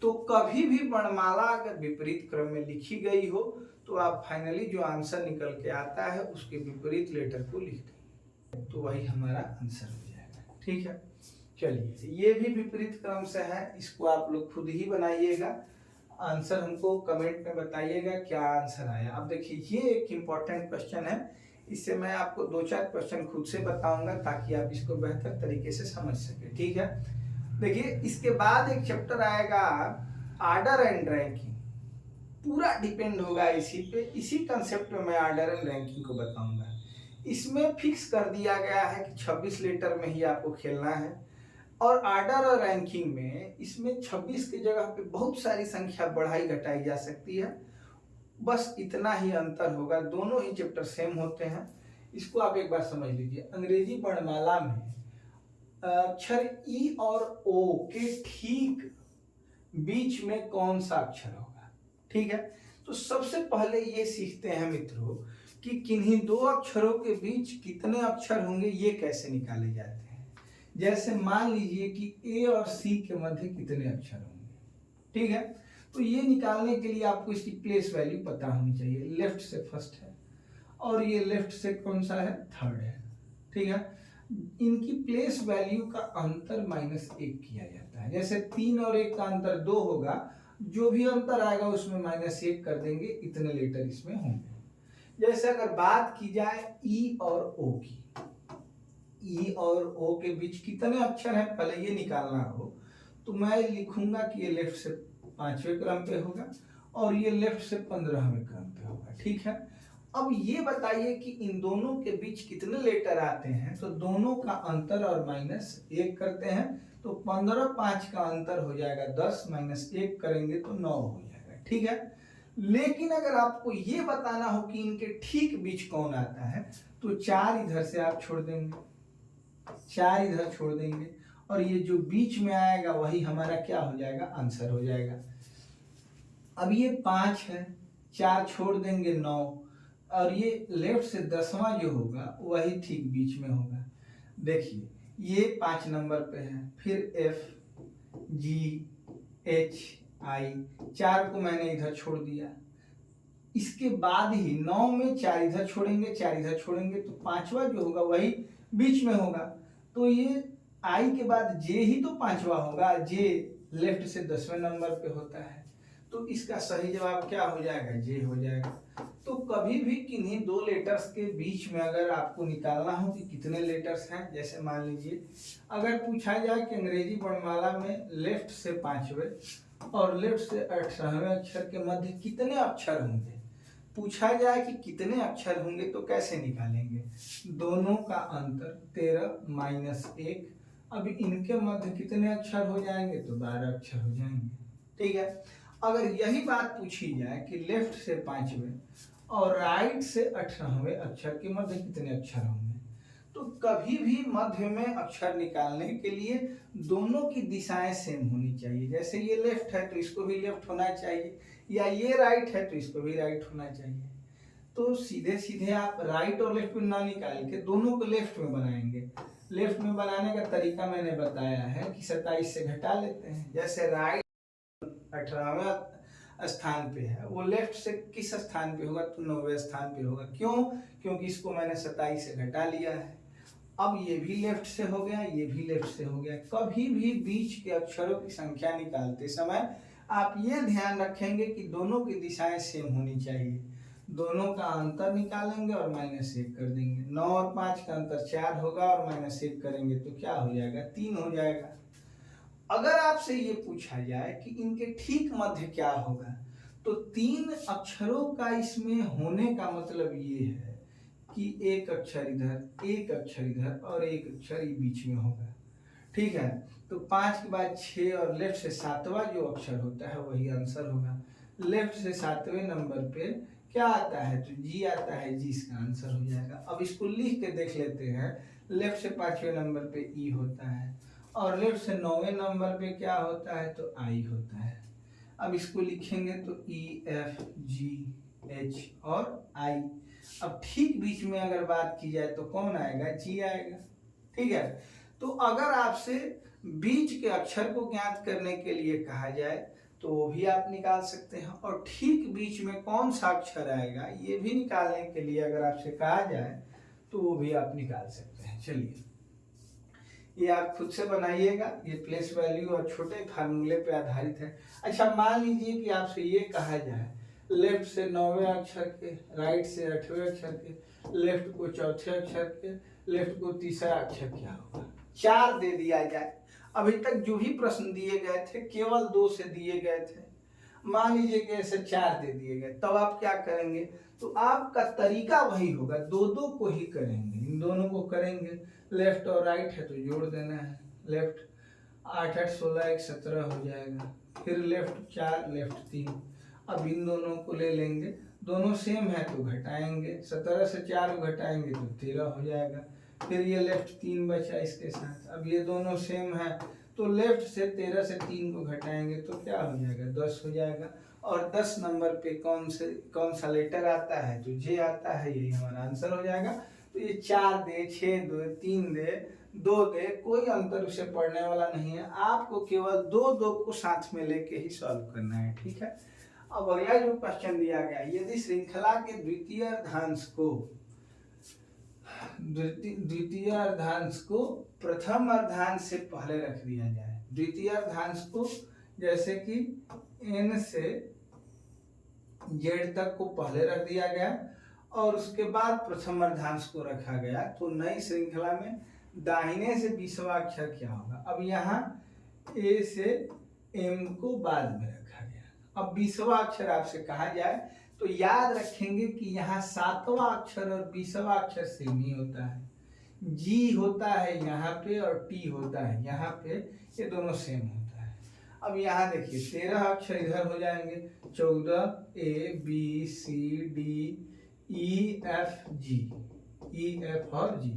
तो कभी भी वर्णमाला अगर विपरीत क्रम में लिखी गई हो तो आप फाइनली जो आंसर निकल के आता है उसके विपरीत लेटर को लिख देंगे, तो वही हमारा आंसर हो जाएगा, ठीक है। चलिए ये भी विपरीत क्रम से है, इसको आप लोग खुद ही बनाइएगा, आंसर हमको कमेंट में बताइएगा क्या आंसर आया। अब देखिए ये एक इम्पॉर्टेंट क्वेश्चन है, इससे मैं आपको 2-4 क्वेश्चन खुद से बताऊंगा ताकि आप इसको बेहतर तरीके से समझ सके, ठीक है। देखिए इसके बाद एक चैप्टर आएगा आर्डर एंड रैंकिंग, पूरा डिपेंड होगा इसी पे, इसी कंसेप्ट में मैं आर्डर एंड रैंकिंग को बताऊंगा। इसमें फिक्स कर दिया गया है कि 26 लेटर में ही आपको खेलना है, और आर्डर और रैंकिंग में इसमें 26 की जगह पे बहुत सारी संख्या बढ़ाई घटाई जा सकती है, बस इतना ही अंतर होगा, दोनों ही चैप्टर सेम होते हैं। इसको आप एक बार समझ लीजिए। अंग्रेजी वर्णमाला में अक्षर ई और ओ के ठीक बीच में कौन सा अक्षर होगा, ठीक है। तो सबसे पहले ये सीखते हैं मित्रों कि किन्हीं दो अक्षरों के बीच कितने अक्षर होंगे, ये कैसे निकाले जाते हैं। जैसे मान लीजिए कि ए और सी के मध्य कितने अक्षर होंगे, ठीक है। तो ये निकालने के लिए आपको इसकी प्लेस वैल्यू पता होनी चाहिए। लेफ्ट से फर्स्ट है और ये लेफ्ट से कौन सा है, थर्ड है, ठीक है। इनकी प्लेस वैल्यू का अंतर -1 किया जाता है। जैसे 3 और 1 का अंतर 2 होगा, जो भी अंतर आएगा उसमें -1 कर देंगे, इतने लेटर इसमें होंगे। जैसे अगर बात की जाए ई और ओ की, ई और ओ के बीच कितने अक्षर हैं पहले ये निकालना हो तो मैं लिखूंगा कि ये लेफ्ट से 5वें क्रम पे होगा और ये लेफ्ट से 15वें क्रम पे होगा, ठीक है। अब ये बताइए कि इन दोनों के बीच कितने लेटर आते हैं, तो दोनों का अंतर और -1 करते हैं तो 15, 5 का अंतर हो जाएगा 10, -1 करेंगे तो 9 हो जाएगा, ठीक है। लेकिन अगर आपको ये बताना हो कि इनके ठीक बीच कौन आता है तो 4 इधर से आप छोड़ देंगे, 4 इधर छोड़ देंगे और ये जो बीच में आएगा वही हमारा क्या हो जाएगा, आंसर हो जाएगा। अब ये 5 है, 4 छोड़ देंगे 9, और ये लेफ्ट से 10वां जो होगा वही ठीक बीच में होगा। देखिए ये 5 नंबर पे है, फिर F, G, H, I, 4 को मैंने इधर छोड़ दिया। इसके बाद ही 9 में 4 इधर छोड़ेंगे, 4 इधर छोड़ेंगे तो 5वां जो होगा वही बीच में होगा। तो ये I के बाद J ही तो 5वां होगा, J लेफ्ट से 10वें नंबर पे होता है, तो इसका सही जवाब क्या हो जाएगा, J हो जाएगा। तो कभी भी किन्हीं दो लेटर्स के बीच में अगर आपको निकालना हो कि कितने लेटर्स हैं, जैसे मान लीजिए अगर पूछा जाए कि अंग्रेजी वर्णमाला में लेफ्ट से 5वें और लेफ्ट से 18वें अक्षर के मध्य कितने अक्षर होंगे, पूछा जाए कि कितने अक्षर होंगे तो कैसे निकालेंगे। दोनों का अंतर 13 - 1, अब इनके मध्य कितने अक्षर हो जाएंगे तो 12 अक्षर हो जाएंगे, ठीक है। अगर यही बात पूछी जाए कि लेफ्ट से 5वें और राइट से 18वें अक्षर के मध्य कितने अक्षर होंगे तो कभी भी मध्य में अक्षर निकालने के लिए दोनों की दिशाएं सेम होनी चाहिए। जैसे ये लेफ्ट है तो इसको भी लेफ्ट होना चाहिए, या ये राइट है तो इसको भी राइट होना चाहिए। तो सीधे सीधे आप राइट और लेफ्ट में ना निकाल के दोनों को लेफ्ट में बनाएंगे। लेफ्ट में बनाने का तरीका मैंने बताया है कि 27 से घटा लेते हैं। जैसे राइट 18वें स्थान पे है, वो लेफ्ट से किस स्थान पे होगा, तो 9वें स्थान पे होगा। क्यों? क्योंकि इसको मैंने 27 से घटा लिया है। अब ये भी लेफ्ट से हो गया, ये भी लेफ्ट से हो गया। कभी भी बीच के अक्षरों की संख्या निकालते समय आप ये ध्यान रखेंगे कि दोनों की दिशाएं सेम होनी चाहिए। दोनों का अंतर निकालेंगे और -1 कर देंगे। 9 और 5 का अंतर 4 होगा और -1 करेंगे तो क्या हो जाएगा, 3 हो जाएगा। अगर आपसे ये पूछा जाए कि इनके ठीक मध्य क्या होगा, तो 3 अक्षरों का इसमें होने का मतलब ये है कि एक अक्षर इधर, एक अक्षर इधर और एक अक्षर बीच में होगा। ठीक है, तो 5 के बाद 6 और लेफ्ट से 7वां जो अक्षर होता है वही आंसर होगा। लेफ्ट से 7वें नंबर पे क्या आता है, तो जी आता है, जी इसका आंसर हो जाएगा। अब इसको लिख के देख लेते हैं। लेफ्ट से 5वें नंबर पे ई होता है और लेफ्ट से 9वें नंबर पे क्या होता है, तो आई होता है। अब इसको लिखेंगे तो ई एफ जी एच और आई। अब ठीक बीच में अगर बात की जाए तो कौन आएगा, जी आएगा। ठीक है, तो अगर आपसे बीच के अक्षर को ज्ञात करने के लिए कहा जाए तो वो भी आप निकाल सकते हैं, और ठीक बीच में कौन सा अक्षर आएगा ये भी निकालने के लिए अगर आपसे कहा जाए तो वो भी आप निकाल सकते हैं। चलिए, ये आप खुद से बनाइएगा। ये प्लेस वैल्यू और छोटे फार्मूले पे आधारित है। अच्छा, मान लीजिए कि आपसे ये कहा जाए लेफ्ट से 9वें अक्षर के, राइट से 8वें अक्षर के, लेफ्ट को चौथे अक्षर के, लेफ्ट को तीसरा अक्षर क्या होगा, 4 दे दिया जाए। अभी तक जो भी प्रश्न दिए गए थे केवल 2 से दिए गए थे। मान लीजिए कि ऐसे 4 दे दिए गए, तब आप क्या करेंगे, तो आपका तरीका वही होगा, 2-2 को ही करेंगे। इन दोनों को करेंगे, लेफ्ट और राइट है तो जोड़ देना है। लेफ्ट 8 8 16 1 17 हो जाएगा। फिर लेफ्ट 4 लेफ्ट 3। अब इन दोनों को ले लेंगे, दोनों सेम है तो घटाएंगे, 17 से 4 घटाएंगे तो 13 हो जाएगा। फिर ये लेफ्ट 3 बचा इसके साथ। अब ये दोनों सेम है तो लेफ्ट से 13 से 3 को घटाएंगे तो क्या हो जाएगा, 10 हो जाएगा। और 10 नंबर पे कौन सा लेटर आता है, तो जे आता है, यही हमारा आंसर हो जाएगा। तो ये 4 दे, 6 दे, 3 दे, 2 दे, कोई अंतर उसे पढ़ने वाला नहीं है। आपको केवल 2-2 को साथ में लेके ही सॉल्व करना है। ठीक है, अब अगला जो क्वेश्चन दिया गया, यदि श्रृंखला के द्वितीय अर्धांश को प्रथम अर्धांश से पहले रख दिया जाए। द्वितीय अर्धांश को जैसे कि n से z तक को पहले रख दिया गया और उसके बाद प्रथम अर्धांश को रखा गया, तो नई श्रृंखला में दाहिने से 20वां अक्षर क्या होगा। अब यहाँ a से m को बाद में रखा गया। अब 20वां अक्षर आपसे कहा जाए तो याद रखेंगे कि यहाँ 7वां अक्षर और 20वां अक्षर सेम ही होता है। जी होता है यहाँ पे और टी होता है यहाँ पे, ये दोनों सेम होता है। अब यहाँ देखिए 13 अक्षर इधर हो जाएंगे, 14 A B C D E F G, E F और G।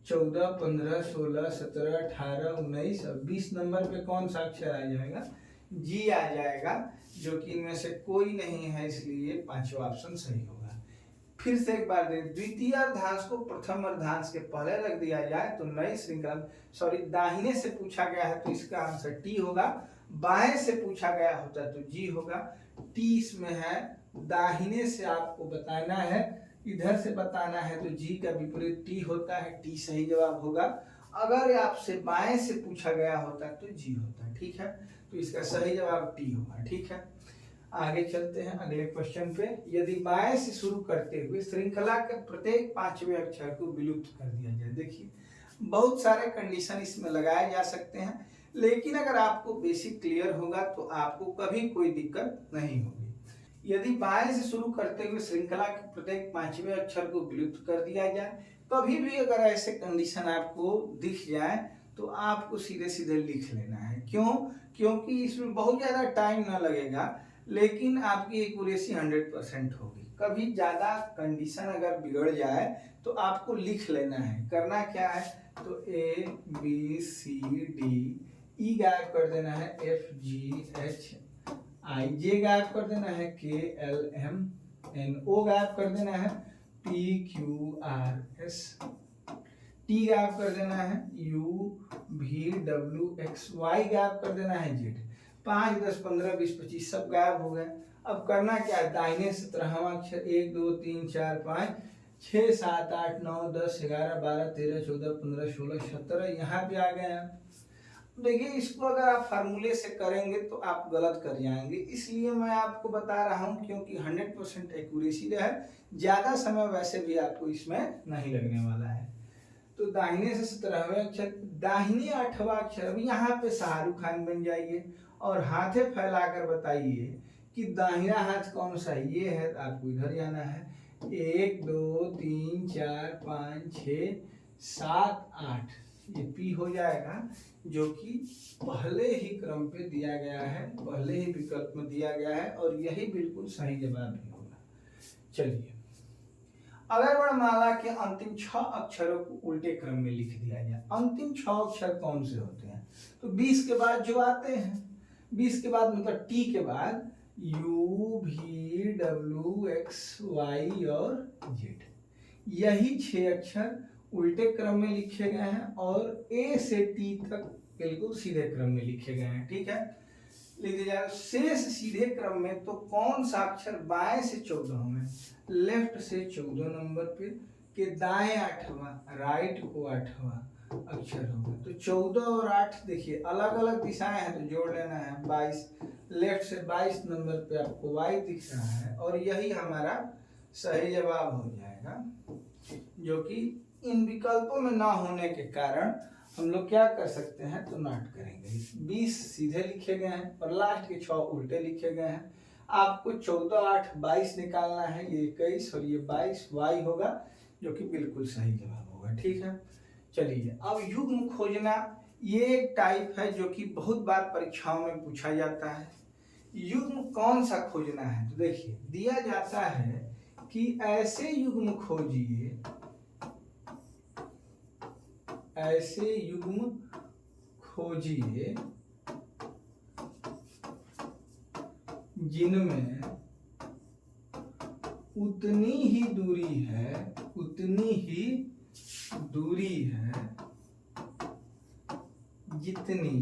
14 15 16 17 18 19 और 20 नंबर पे कौन सा अक्षर आ जाएगा, जी आ जाएगा, जो कि इनमें से कोई नहीं है, इसलिए पांचवा ऑप्शन सही होगा। फिर से एक बार देखें, द्वितीय अर्धांश को प्रथम अर्धांश के पहले रख दिया जाए तो नई श्रृंखला, दाहिने से पूछा गया है तो इसका आंसर टी होगा, बाएं से पूछा गया होता तो जी होगा। टी इसमें है, दाहिने से आपको बताना है, इधर से बताना है तो जी का विपरीत टी होता है, टी सही जवाब होगा। अगर आपसे बाएं से पूछा गया होता तो जी होता। ठीक है, तो इसका सही जवाब टी होगा। ठीक है, आगे चलते हैं अगले क्वेश्चन पे। यदि बाएं से शुरू करते हुए श्रृंखला के प्रत्येक 5वें अक्षर को विलुप्त कर दिया जाए। देखिए, बहुत सारे कंडीशन इसमें लगाए जा सकते हैं, लेकिन अगर आपको बेसिक क्लियर होगा तो आपको कभी कोई दिक्कत नहीं होगी। यदि बाएं से शुरू करते हुए श्रृंखला के प्रत्येक 5वें अक्षर को विलुप्त कर दिया जाए, कभी भी अगर ऐसे कंडीशन आपको दिख जाए तो आपको सीधे सीधे लिख लेना है। क्यों? क्योंकि इसमें बहुत ज्यादा टाइम ना लगेगा, लेकिन आपकी एक्यूरेसी 100% होगी। कभी ज़्यादा कंडीशन अगर बिगड़ जाए तो आपको लिख लेना है। करना क्या है, तो ए बी सी डी, ई गायब कर देना है, एफ जी एच आई, जे गायब कर देना है, के एल एम एन, ओ गायब कर देना है, P Q R S, T गायब कर देना है, U V W X, Y गायब कर देना है, जेड। 5 10 15 20 25 सब गायब हो गए। अब करना क्या है, दाहिने से 17वां अक्षर 1 2 3 4 5 6 7 8 9 10 11 12 13 14 15 16 17 यहाँ पे आ गए हैं। देखिए इसको अगर आप फार्मूले से करेंगे तो आप गलत कर जाएंगे, इसलिए मैं आपको बता रहा हूँ क्योंकि 100% एक्यूरेसी है, ज़्यादा समय वैसे भी आपको इसमें नहीं लगने वाला है। तो दाहिने से 17वें अक्षर, दाहिने 8वां अक्षर, अब यहाँ पे शाहरुख खान बन जाइए और हाथे फैलाकर बताइए कि दाहिना हाथ कौन सा है, ये है, आपको इधर जाना है। 1 2 3 4 5 6 7 8, ये पी हो जाएगा, जो कि पहले ही क्रम पे दिया गया है, पहले ही विकल्प में दिया गया है, और यही बिल्कुल सही जवाब भी होगा। चलिए, अगर वर्णमाला के अंतिम 6 अक्षरों को उल्टे क्रम में लिख दिया जाए, अंतिम 6 अक्षर कौन से होते हैं, तो 20 के बाद जो आते हैं, 20 के बाद मतलब टी के बाद U V W X Y और जेड, यही 6 अक्षर उल्टे क्रम में लिखे गए हैं और ए से टी तक बिल्कुल सीधे क्रम में लिखे गए हैं। ठीक है, लिख दिया। शेष सीधे क्रम में तो कौन सा अक्षर बाएं से 14 में, लेफ्ट से 14 नंबर पे, के दाएं 8वां, राइट को 8वां अक्षर होगा। तो 14 और 8 देखिए अलग अलग दिशाएं हैं, तो जोड़ लेना है 22, लेफ्ट से 22 नंबर पे आपको वाई दिख रहा है, और यही हमारा सही जवाब हो जाएगा, जो कि इन विकल्पों में ना होने के कारण हम लोग क्या कर सकते हैं, तो नोट करेंगे। 20 सीधे लिखे गए हैं और लास्ट के 6 उल्टे लिखे गए हैं। आपको 14 8 22 निकालना है, ये 21 और ये 22 वाई होगा, जो कि बिल्कुल सही जवाब होगा। ठीक है, चलिए अब युग्म खोजना, ये एक टाइप है जो कि बहुत बार परीक्षाओं में पूछा जाता है। युग्म कौन सा खोजना है, तो देखिए दिया जाता है कि ऐसे युग्म खोजिए, ऐसे युग्म खोजिए जिनमें उतनी ही दूरी है, उतनी ही दूरी है जितनी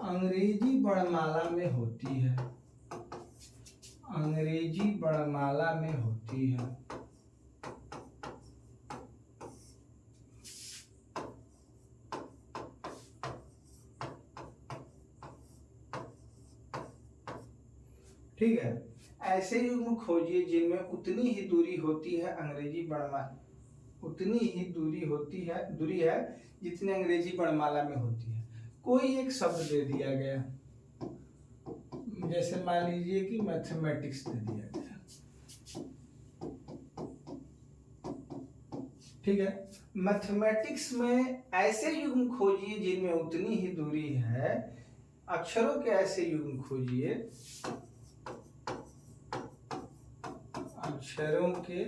अंग्रेजी वर्णमाला में होती है, अंग्रेजी वर्णमाला में होती है। ठीक है, ऐसे युग्म खोजिए जिनमें उतनी ही दूरी होती है अंग्रेजी वर्णमाला, उतनी ही दूरी है जितनी अंग्रेजी वर्णमाला में होती है। कोई एक शब्द दे दिया गया, जैसे मान लीजिए कि मैथमेटिक्स दे दिया गया। ठीक है, मैथमेटिक्स में ऐसे युग्म खोजिए जिनमें उतनी ही दूरी है, अक्षरों के ऐसे युग्म खोजिए, अक्षरों के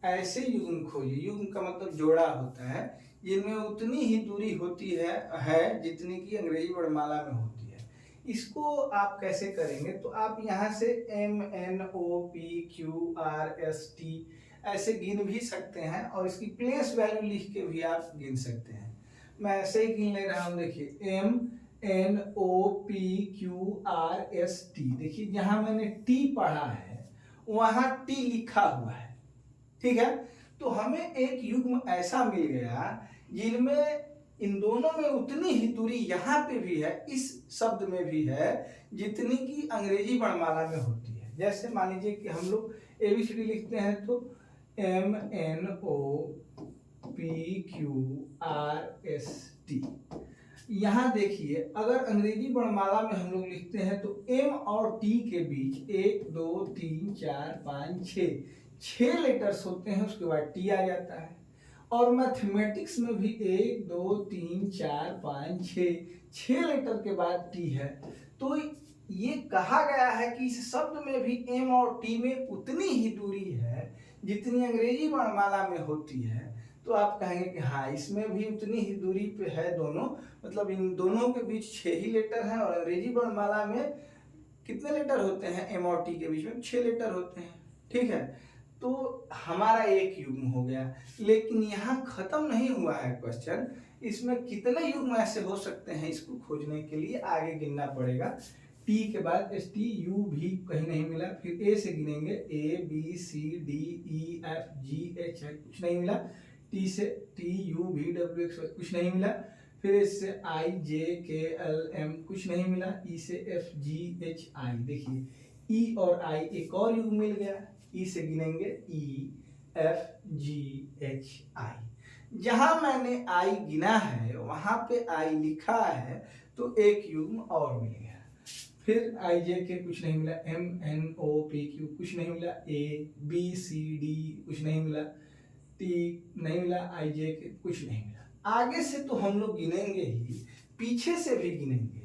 ऐसे युग्म खोजिए, युग्म का मतलब जोड़ा होता है, जिनमें उतनी ही दूरी होती है जितनी की अंग्रेजी वर्णमाला में होती है। इसको आप कैसे करेंगे, तो आप यहाँ से M N O P Q R S T ऐसे गिन भी सकते हैं, और इसकी प्लेस वैल्यू लिख के भी आप गिन सकते हैं। मैं ऐसे ही गिन ले रहा हूँ, देखिए M N O P Q R S T, देखिए जहाँ मैंने टी पढ़ा है वहां टी लिखा हुआ है। ठीक है, तो हमें एक युग्म ऐसा मिल गया जिनमें इन दोनों में उतनी ही दूरी यहाँ पे भी है, इस शब्द में भी है, जितनी की अंग्रेजी वर्णमाला में होती है। जैसे मान लीजिए कि हम लोग ABCD लिखते हैं, तो M N O P Q R S T, यहाँ देखिए अगर अंग्रेजी वर्णमाला में हम लोग लिखते हैं तो एम और टी के बीच 1 2 3 4 5 6 लेटर्स होते हैं, उसके बाद टी आ जाता है। और मैथमेटिक्स में भी 1 2 3 4 5 6 लेटर के बाद टी है। तो ये कहा गया है कि इस शब्द में भी एम और टी में उतनी ही दूरी है जितनी अंग्रेजी वर्णमाला में होती है। तो आप कहेंगे कि हाँ, इसमें भी उतनी ही दूरी पे है दोनों, मतलब इन दोनों के बीच 6 ही लेटर हैं और अंग्रेजी वर्णमाला में कितने लेटर होते हैं, एम और टी के बीच में 6 लेटर होते हैं। ठीक है, तो हमारा एक युग्म हो गया। लेकिन यहाँ खत्म नहीं हुआ है क्वेश्चन, इसमें कितने युग्म ऐसे हो सकते हैं इसको खोजने के लिए आगे गिनना पड़ेगा। टी के बाद एस टी यू भी कहीं नहीं मिला, फिर ए से गिनेंगे A B C D E F G H I, कुछ नहीं मिला। टी से T U V W X कुछ नहीं मिला। फिर इससे आई जे के एल एम कुछ नहीं मिला। ई से एफ जी एच आई, देखिए ई और आई एक और युग्म मिल गया। ई से गिनेंगे ई एफ जी एच आई। जहां मैंने आई गिना है वहां पे आई लिखा है, तो एक युग्म और मिल गया। फिर आई जे के कुछ नहीं मिला, M N O P Q कुछ नहीं मिला, ए बी सी डी कुछ नहीं मिला, टी नहीं मिला, आई जे के कुछ नहीं मिला। आगे से तो हम लोग गिनेंगे ही, पीछे से भी गिनेंगे।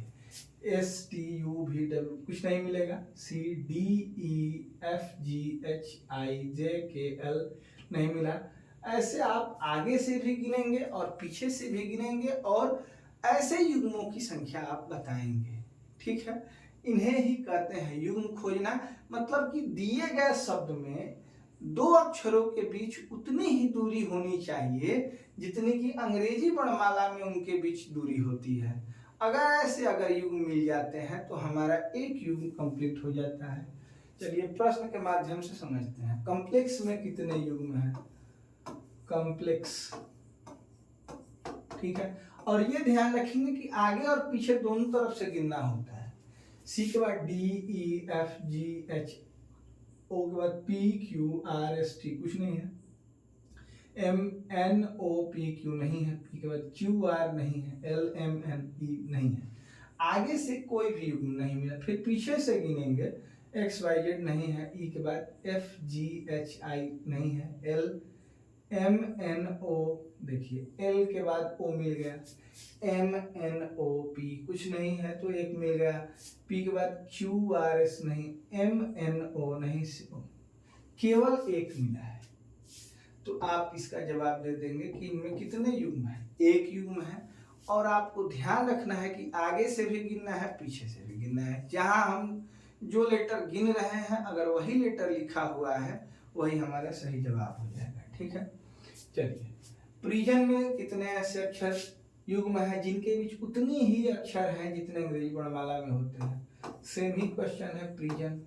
S T U V W कुछ नहीं मिलेगा, C D E F G H I J K L नहीं मिला। ऐसे आप आगे से भी गिनेंगे और पीछे से भी गिनेंगे और ऐसे युग्मों की संख्या आप बताएंगे। ठीक है, इन्हें ही कहते हैं युग्म खोजना। मतलब कि दिए गए शब्द में दो अक्षरों के बीच उतनी ही दूरी होनी चाहिए जितनी कि अंग्रेजी वर्णमाला में उनके बीच दूरी होती है। अगर युग्म मिल जाते हैं तो हमारा एक युग्म कंप्लीट हो जाता है। चलिए प्रश्न के माध्यम से समझते हैं। कॉम्प्लेक्स में कितने युग्म हैं? कॉम्प्लेक्स, ठीक है, और ये ध्यान रखेंगे कि आगे और पीछे दोनों तरफ से गिनना होता है। सी के बाद D E F G H, O के बाद P Q R S T कुछ नहीं है, M N O P Q नहीं है, पी के बाद क्यू आर नहीं है, एल एम एन ई नहीं है। आगे से कोई भी युग्म नहीं मिला। फिर पीछे से गिनेंगे, एक्स वाई जेड नहीं है, ई के बाद एफ जी एच आई नहीं है, एल एम एन ओ, देखिए एल के बाद ओ मिल गया, एम एन ओ पी कुछ नहीं है तो एक मिल गया, पी के बाद क्यू आर एस नहीं, एम एन ओ नहीं, केवल एक मिला है। तो आप इसका जवाब दे देंगे कि इनमें कितने युग्म हैं? एक युग्म है। और आपको ध्यान रखना है कि आगे से भी गिनना है, पीछे से भी गिनना है। जहां हम जो लेटर गिन रहे हैं अगर वही लेटर लिखा हुआ है वही हमारा सही जवाब हो जाएगा। ठीक है, चलिए प्रिजन में कितने ऐसे अक्षर युग्म है जिनके बीच उतनी ही अक्षर हैं जितने अंग्रेजी वर्णमाला में होते हैं? सेम ही क्वेश्चन है प्रिजन।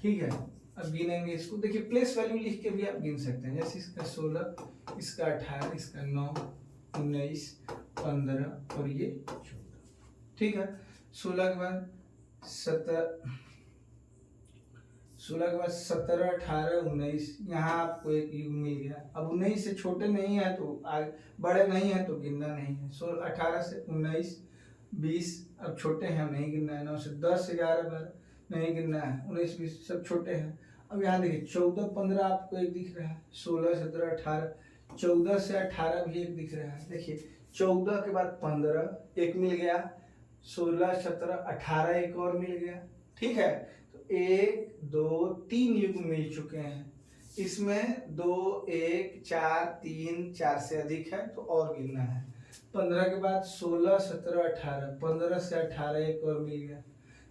ठीक है, अब गिनेंगे इसको। देखिए प्लेस वैल्यू लिख के भी आप गिन सकते हैं, जैसे इसका 16, इसका 18, इसका 9, 19, 15 और ये 14। ठीक है, 16 के बाद 17, 18, 19, यहाँ आपको एक युग मिल गया। अब 19 से छोटे नहीं है तो बड़े नहीं है तो गिनना नहीं है। 18 से 19, 20 अब छोटे हैं नहीं गिनना है। 9 से 10, 11, 12 नहीं गिनना है। 19, 20 सब छोटे हैं। अब यहाँ देखिए 14, 15 आपको एक दिख रहा है, 16, 17, 18, 14 से 18 भी एक दिख रहा है। देखिए 14 के बाद 15 एक मिल गया, 16, 17, 18 एक और मिल गया। ठीक है, तो 1, 2, 3 युग्म मिल चुके हैं। इसमें 2, 1, 4, 3, 4 से अधिक है तो और गिनना है। 15 के बाद 16, 17, 18, 15 से 18 एक और मिल गया।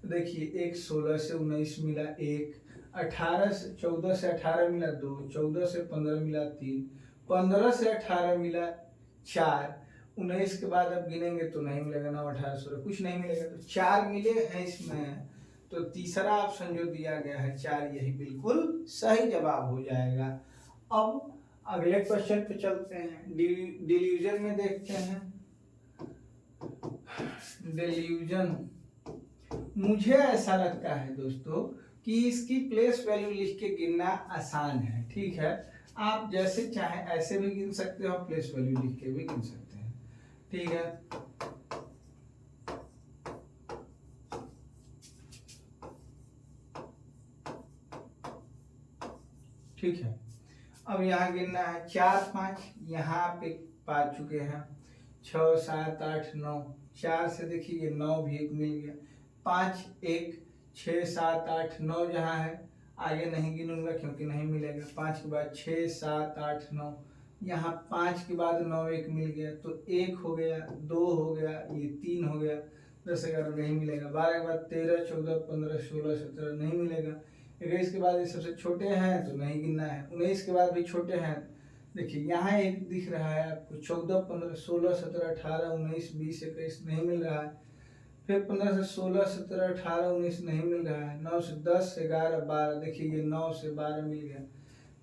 देखिए एक 16 से 19 मिला, एक 18 से 14 से 18 मिला, 2 14 से 15 मिला, 3 15 से 18 मिला, 4 19 के बाद अब गिनेंगे तो नहीं मिलेगा, 9, 18, 16 कुछ नहीं मिलेगा, तो 4 मिले हैं इसमें। तो तीसरा ऑप्शन जो दिया गया है 4, यही बिल्कुल सही जवाब हो जाएगा। अब अगले क्वेश्चन पे चलते हैं। डिल्यूजन में देखते हैं। डिल्यूजन, मुझे ऐसा लगता है दोस्तों कि इसकी प्लेस वैल्यू लिख के गिनना आसान है। ठीक है, आप जैसे चाहे ऐसे भी गिन सकते हो, प्लेस वैल्यू लिख के भी गिन सकते हैं। ठीक है, ठीक है, अब यहाँ गिनना है 4 5, यहाँ पे पा चुके हैं 6 7 8 9, 4 से देखिए ये 9 भी एक मिल गया, 5 1 6 7 8 9 जहाँ है, आगे नहीं गिनूंगा क्योंकि नहीं मिलेगा। 5 के बाद 6 7 8 9, यहाँ 5 के बाद 9 एक मिल गया तो 1 हो गया, 2 हो गया, ये 3 हो गया, 10 11 नहीं मिलेगा। 12 के बाद 13 14 15 16 17 नहीं मिलेगा। 21 के बाद ये सबसे छोटे हैं तो नहीं गिनना है। 19 के बाद भी छोटे हैं, देखिए यहाँ एक दिख रहा है आपको 14 15 16 17 18 19 20 21 नहीं मिल रहा है। फिर 15 से 16 17 18 19 नहीं मिल रहा है। 9 से 10 11 12, देखिए ये 9 से 12 मिल गया।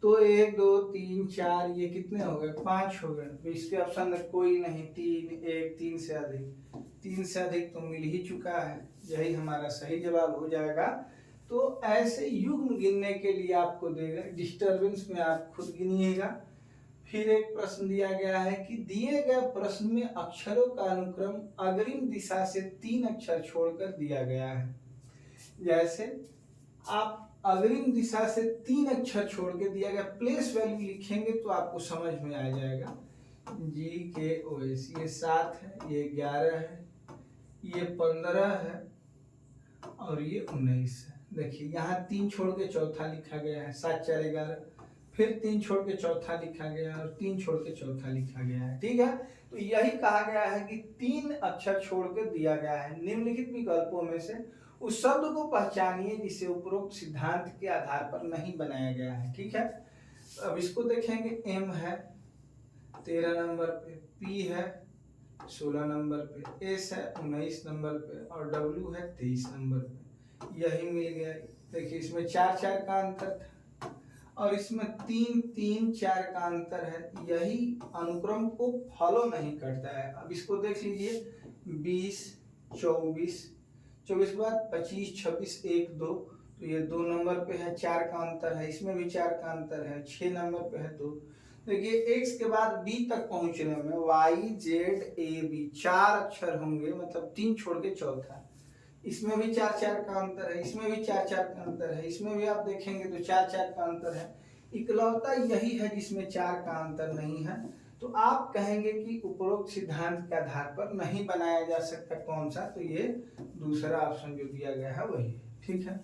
तो 1 2 3 4 ये कितने हो गए, 5 हो गए। तो इसके ऑप्शन में कोई नहीं, 3 1 3 से अधिक, 3 से अधिक तो मिल ही चुका है, यही हमारा सही जवाब हो जाएगा। तो ऐसे युग्म गिनने के लिए आपको देगा, डिस्टर्बेंस में आप खुद गिनिएगा। फिर एक प्रश्न दिया गया है कि दिए गए प्रश्न में अक्षरों का अनुक्रम अग्रिम दिशा से 3 अक्षर छोड़कर दिया गया है। जैसे आप अग्रिम दिशा से 3 अक्षर छोड़ के दिया गया, प्लेस वैल्यू लिखेंगे तो आपको समझ में आ जाएगा। GKOS ये 7 है, ये 11 है, ये 15 है और ये 19 है। देखिए यहाँ 3 छोड़ के चौथा लिखा गया है, 7 4 11, फिर 3 छोड़ के चौथा लिखा गया है और 3 छोड़ के चौथा लिखा गया है। ठीक है, तो यही कहा गया है कि 3 अक्षर छोड़ के दिया गया है। निम्नलिखित विकल्पों में से उस शब्द को पहचानिए जिसे उपरोक्त सिद्धांत के आधार पर नहीं बनाया गया है। ठीक है, अब इसको देखेंगे। M है 13 नंबर पे, P है 16 नंबर पे, S है 19 नंबर पे और W है 23 नंबर पे। यही मिल गया। देखिए इसमें 4 4 का अंतर था और इसमें 3 3 4 का अंतर है, यही अनुक्रम को फॉलो नहीं करता है। अब इसको देख लीजिए, 20 24 24 के बाद 25 26 1 2, तो ये 2 नंबर पे है, 4 का अंतर है। इसमें भी 4 का अंतर है, 6 नंबर पे है 2। देखिए x के बाद b तक पहुंचने में y z a b 4 अक्षर होंगे, मतलब 3 छोड़ के चौथा। इसमें भी 4 4 का अंतर है, इसमें भी 4 4 का अंतर है, इसमें भी आप देखेंगे तो 4 4 का अंतर है। इकलौता यही है जिसमें 4 का अंतर नहीं है। तो आप कहेंगे कि उपरोक्त सिद्धांत के आधार पर नहीं बनाया जा सकता, कौन सा? तो ये दूसरा ऑप्शन जो दिया गया है वही है। ठीक है,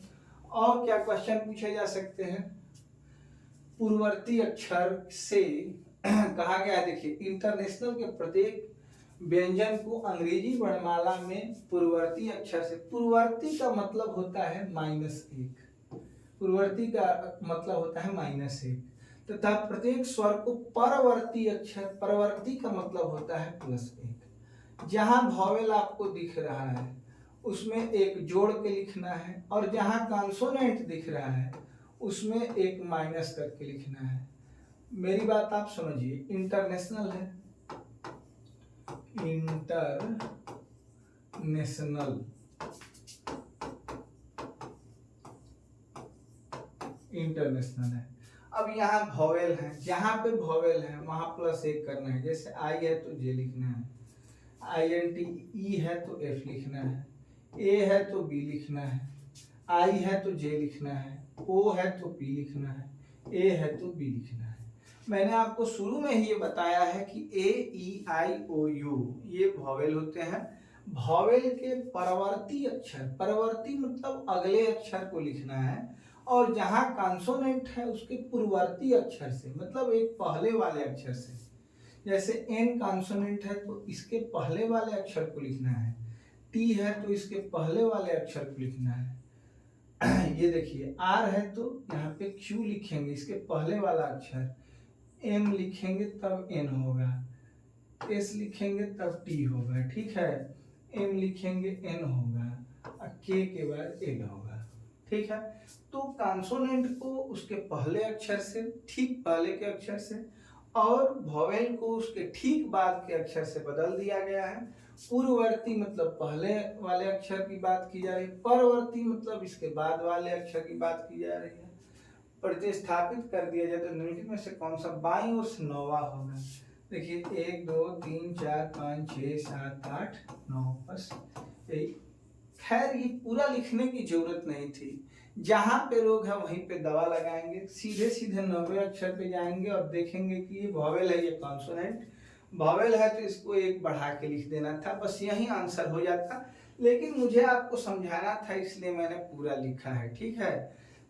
और क्या क्वेश्चन पूछे जा सकते हैं? पूर्ववर्ती अक्षर से कहा गया है, देखिए इंटरनेशनल के प्रत्येक व्यंजन को अंग्रेजी वर्णमाला में पूर्ववर्ती अक्षर से, पूर्ववर्ती का मतलब होता है -1, पूर्ववर्ती का मतलब होता है -1, तथा प्रत्येक स्वर को परवर्ती अक्षर, परवर्ती का मतलब होता है +1। जहां वॉवेल आपको दिख रहा है उसमें एक जोड़ के लिखना है और जहां कॉन्सोनेंट दिख रहा है उसमें एक माइनस करके लिखना है। मेरी बात आप समझिए, इंटरनेशनल है, इंटरनेशनल, इंटरनेशनल है। अब यहाँ वॉवेल है, जहाँ पे वॉवेल है वहां +1 करना है। जैसे I है तो J लिखना है, INT, E है तो F लिखना है, A है तो B लिखना है, I है तो J लिखना है, O है तो P लिखना है, A है तो B लिखना है। मैंने आपको शुरू में ही ये बताया है कि A-E-I-O-U ये वॉवेल होते हैं। वॉवेल के परवर्ती अक्षर, परवर्ती मतलब अगले अक्षर को लिखना है, और जहां कॉन्सोनेंट है उसके पूर्ववर्ती अक्षर से, मतलब एक पहले वाले अक्षर से। जैसे N कॉन्सोनेंट है तो इसके पहले वाले अक्षर को लिखना है, T है तो इसके पहले वाले अक्षर को लिखना है। ये देखिए R है तो यहाँ पे Q लिखेंगे, इसके पहले वाला अक्षर, M लिखेंगे तब N होगा, S लिखेंगे तब T होगा। ठीक है, M लिखेंगे N होगा और K के बाद L होगा। ठीक है, तो कॉन्सोनेंट को उसके पहले अक्षर से, ठीक पहले के अक्षर से, और वॉवेल को उसके ठीक बाद के अक्षर से बदल दिया गया है। पूर्ववर्ती मतलब पहले वाले अक्षर की बात की जा रही है, परवर्ती मतलब इसके बाद वाले अक्षर की बात की जा रही है। प्रतिस्थापित कर दिया जाए तो निम्नलिखित में से कौन सा बाईं ओर से 9वां होगा? देखिए 1 2 3 4 5 6 7 8 9, बस यही। खैर ये पूरा लिखने की जरूरत नहीं थी, जहाँ पे रोग है वहीं पे दवा लगाएंगे। सीधे सीधे 90 अक्षर पे जाएंगे और देखेंगे कि ये वॉवेल है, ये कॉन्सोनेंट। वॉवेल है तो इसको एक बढ़ा के लिख देना था, बस यही आंसर हो जाता। लेकिन मुझे आपको समझाना था इसलिए मैंने पूरा लिखा है, ठीक है।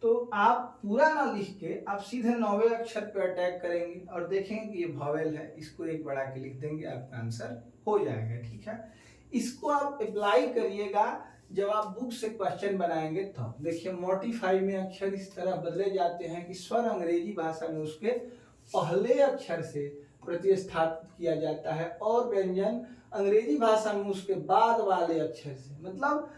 तो आप पूरा ना लिख के आप सीधे 90 अक्षर पे अटैक करेंगे और देखेंगे कि ये वॉवेल है, इसको एक बढ़ा के लिख देंगे, आपका आंसर हो जाएगा, ठीक है। इसको आप अप्लाई करिएगा जब आप बुक से क्वेश्चन बनाएंगे तो। देखिए मोटिफाई में अक्षर इस तरह बदले जाते हैं कि स्वर अंग्रेजी भाषा में उसके पहले अक्षर से प्रतिस्थापित किया जाता है और व्यंजन अंग्रेजी भाषा में उसके बाद वाले अक्षर से। मतलब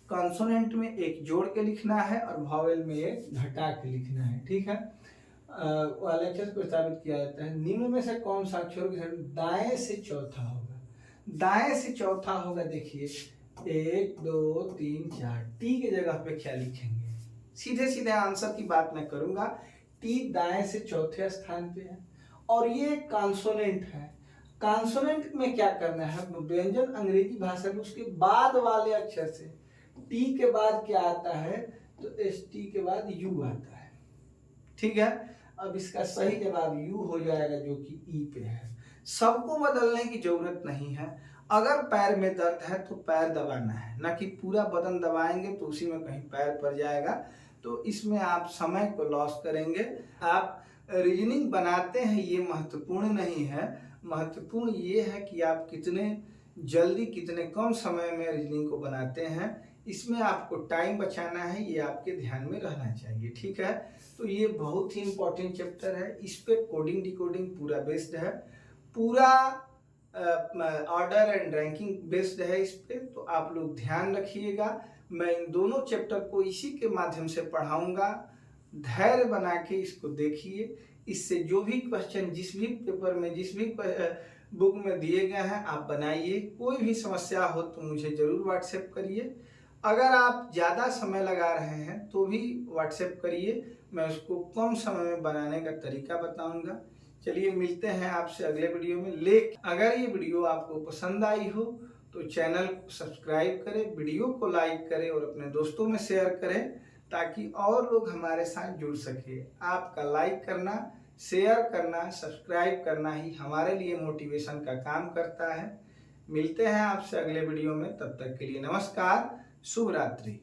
कॉन्सोनेंट में एक जोड़ के लिखना है और वॉवेल में एक घटा के लिखना है, ठीक है। वाले अक्षर से प्रतिस्थापित किया जाता है। निम्न में से कौन सा अक्षर दाएं से चौथा होगा? दाएं से चौथा होगा, देखिए 1 2 3 4। टी की जगह पे क्या लिखेंगे? सीधे सीधे आंसर की बात मैं करूंगा। टी दाएं से चौथे स्थान पे है और ये कॉन्सोनेंट है। कॉन्सोनेंट में क्या करना है? व्यंजन अंग्रेजी भाषा में उसके बाद वाले अक्षर से। टी के बाद क्या आता है? तो एस टी के बाद यू आता है, ठीक है। अब इसका सही जवाब यू हो जाएगा जो कि ई पे है। सबको बदलने की जरूरत नहीं है। अगर पैर में दर्द है तो पैर दबाना है, ना कि पूरा बदन दबाएंगे तो उसी में कहीं पैर पड़ जाएगा, तो इसमें आप समय को लॉस करेंगे। आप रीजनिंग बनाते हैं ये महत्वपूर्ण नहीं है, महत्वपूर्ण ये है कि आप कितने जल्दी कितने कम समय में रीजनिंग को बनाते हैं। इसमें आपको टाइम बचाना है, ये आपके ध्यान में रहना चाहिए, ठीक है। तो ये बहुत ही इंपॉर्टेंट चैप्टर है, इस पे कोडिंग डिकोडिंग पूरा बेस्ड है, पूरा ऑर्डर एंड रैंकिंग बेस्ड है इस पे। तो आप लोग ध्यान रखिएगा। मैं इन दोनों चैप्टर को इसी के माध्यम से पढ़ाऊंगा। धैर्य बना के इसको देखिए। इससे जो भी क्वेश्चन जिस भी पेपर में जिस भी बुक में दिए गए हैं आप बनाइए। कोई भी समस्या हो तो मुझे ज़रूर व्हाट्सएप करिए। अगर आप ज़्यादा समय लगा रहे हैं तो भी व्हाट्सएप करिए, मैं उसको कम समय में बनाने का तरीका बताऊंगा। चलिए मिलते हैं आपसे अगले वीडियो में। लेकिन अगर ये वीडियो आपको पसंद आई हो तो चैनल को सब्सक्राइब करें, वीडियो को लाइक करें और अपने दोस्तों में शेयर करें ताकि और लोग हमारे साथ जुड़ सके। आपका लाइक करना, शेयर करना, सब्सक्राइब करना ही हमारे लिए मोटिवेशन का काम करता है। मिलते हैं आपसे अगले वीडियो में, तब तक के लिए नमस्कार, शुभ रात्रि।